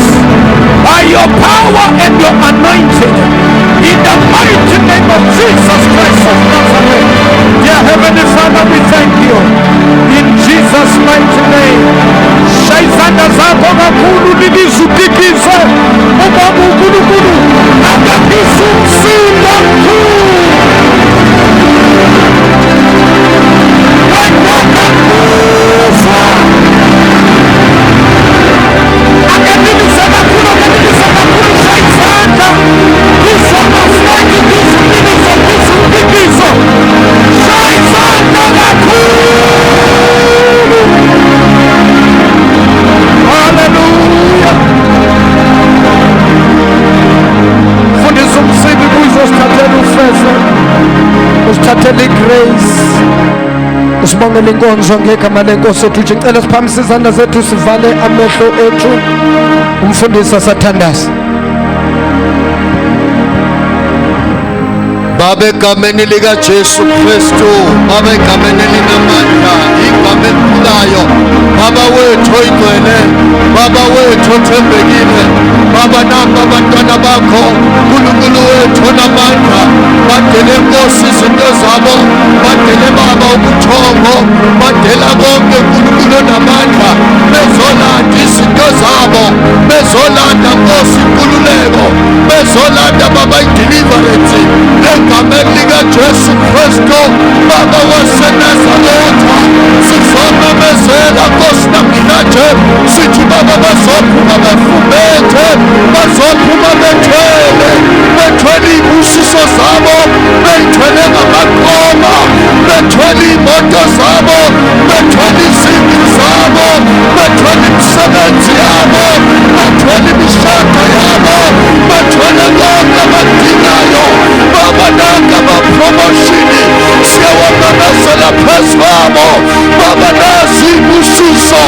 by your power and your anointing. In the mighty name of Jesus Christ of Nazareth. Dear Heavenly Father, we thank you. In Jesus' mighty name. Shaizanda zako kakulu nilizupikize. Ubabu kulukulu. Akakisu msima kuu. Usithathele grace, usibongele inkonzo ngegama lenkosi ethu. Ngicela siphamise izandla zethu, sivale amehlo ethu. Umfundisi asathandaza. Baba, egameni lika Jesu Kristu, Baba, egameni linamandla, igama elikhulayo, Baba wethu oyingcwele, Baba wethu othembekile, Baba namba abantwana bakho, uNkulunkulu wethu onamandla, badele Nkosi izinto zabo, badele Baba ubuthongo, badela konke uNkulunkulu onamandla, bezolanda izinto zabo, bezolanda Nkosi inkululeko, bezolanda Baba ideliverance. Egameni lika Jesu Kristu, Baba waseNazaretha, sizomemezela Nkosi namhlanje, sithi Baba bazophuma befumete, bazophuma bethwele iy'busiso zabo, bey'thwele ngamaqoma, bethwele iy'moto zabo, bethwele izindlu zabo, bethwele imisebenzi yabo, bethwele imishado yabo, bethwele konke abadingayo. Baba nanka ama-promotion siyawamemezela phezu kwabo. Baba nazi iy'busiso,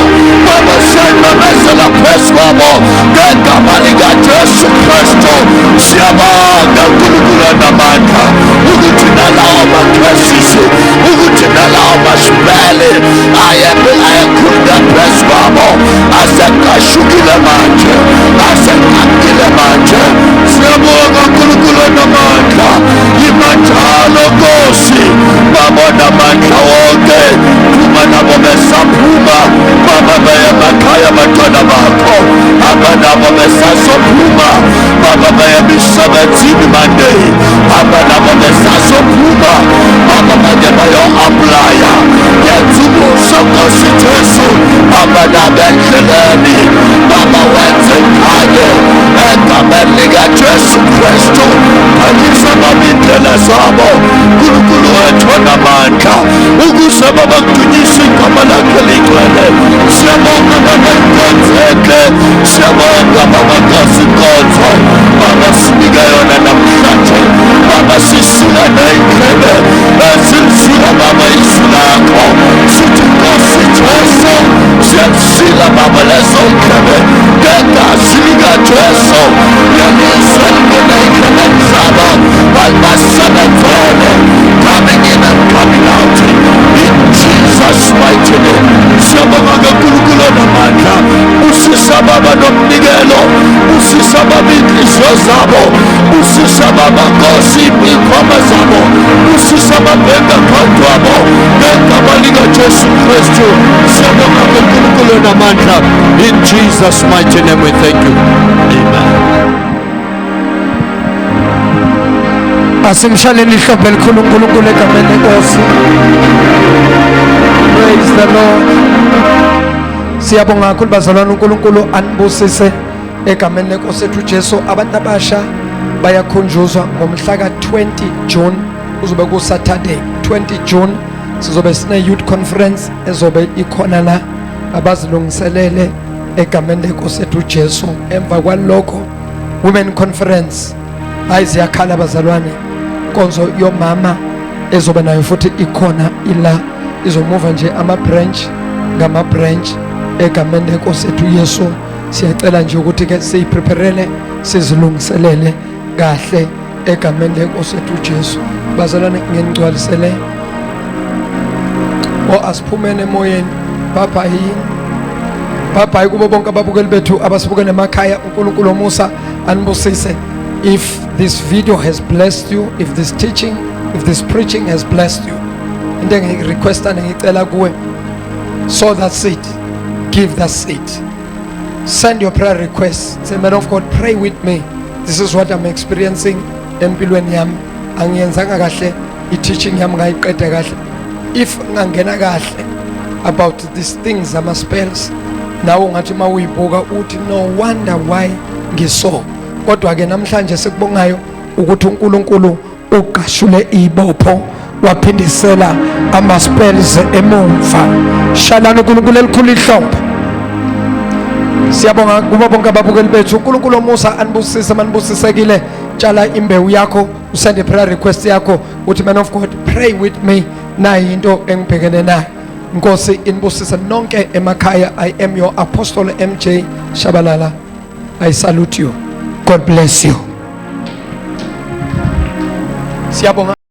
Baba siyayimemezela phezu kwabo ngegama likaJesu Kristu. Siyabonga uNkulunkulu onamandla ukuthi nalawo makhesisi, ukuthi nalawo masipele ayekhulunywa phezu kwabo asekashukile manje, asekakile manje. Siyabonga uNkulunkulu onamandla, imanjalo Nkosi. Baba onamandla wonke, phuma nabo besaphuma, Baba beye emakhaya abantwana bakho, hamba nabo besazophuma, Baba beye emisebenzini Monday, hamba nabo besazophuma, Baba bake bayo-aplaya. Yenza ubuso Nkosi Jesu, hamba nabo endleleni, Baba wenze khanye egameni likaJesu Kristu. Khanyisa Baba indlela zabo, uNkulunkulu wethu onamandla, ukuze Baba kudunyiswe igama lakhe ligcwele. Siyabonga Baba inkonzo, siyabonga Baba Nkosi inkonzo, Baba sinike yona namhlanje. Baba sisula ney'ndlebe ezilizwile Baba izwi lakho, sithi Nkosi Jesu siyazisila Baba lezo y'ndlebe ngegazi likaJesu. Yelizwe lingene ey'ndlebeni zabo, namandla. In Jesus' mighty name we thank you. Amen. Asimshaleni ihlobo elikhulu uNkulunkulu egameni lenkosi. Praise the Lord. Siyabonga kakhulu bazalwane, uNkulunkulu anibusise egameni lenkosi ethu Jesu. Abantu abasha bayakhunjuzwa ngomhla ka-20 June, kuzobe ku Saturday 20 June sizobe sine youth conference ezobe ikhona la, abazilungiselele egameni lenkosi ethu Jesu. Emva kwalokho women conference, hayi ziyakhala bazalwane, konzo yomama ezobe nayo futhi ikhona ila, izomuva nje ama-branch ngama-branch egameni lenkosi ethu Yesu. Siyacela nje ukuthi ke siyipreparele, sizilungiselele kahle egameni lenkosi ethu Jesu. Bazalwane nginicwalisele asiphumene emoyeni. Bye kubo bonke ababukeli bethu abasibukele emakhaya. uNkulunkulu omusa anibusise. If this video has blessed you, if this teaching, if this preaching has blessed you, into engirequesta ngicela kuwe, sow that seed, give that seed, send your prayer requests. Say, man of God, pray with me. This is what I'm experiencing empilweni yami. Angiyenzanga kahle, i-teaching yami ngayiqeda kahle. If ngangena kahle about these things, ama spells, nawe ungathi mawuyibuka uthi no wonder why ngiso. Kodwa ke namhlanje sikubongayo ukuthi uNkulunkulu uqashule ibopho, waphindisela ama spells emumva. Shalana uNkulunkulu elikhulu ihlombe. Siyabonga kubo bonke ababukeli bethu. uNkulunkulu omusa anibusise, manibusisekile. Tshala imbewu yakho, usende prayer request yakho, uthi man of God, pray with me. Nayi into engibhekene nayo. Nkosi inibusise nonke emakhaya. I am your apostle MJ Shabalala. I salute you. God bless you. Siyabonga.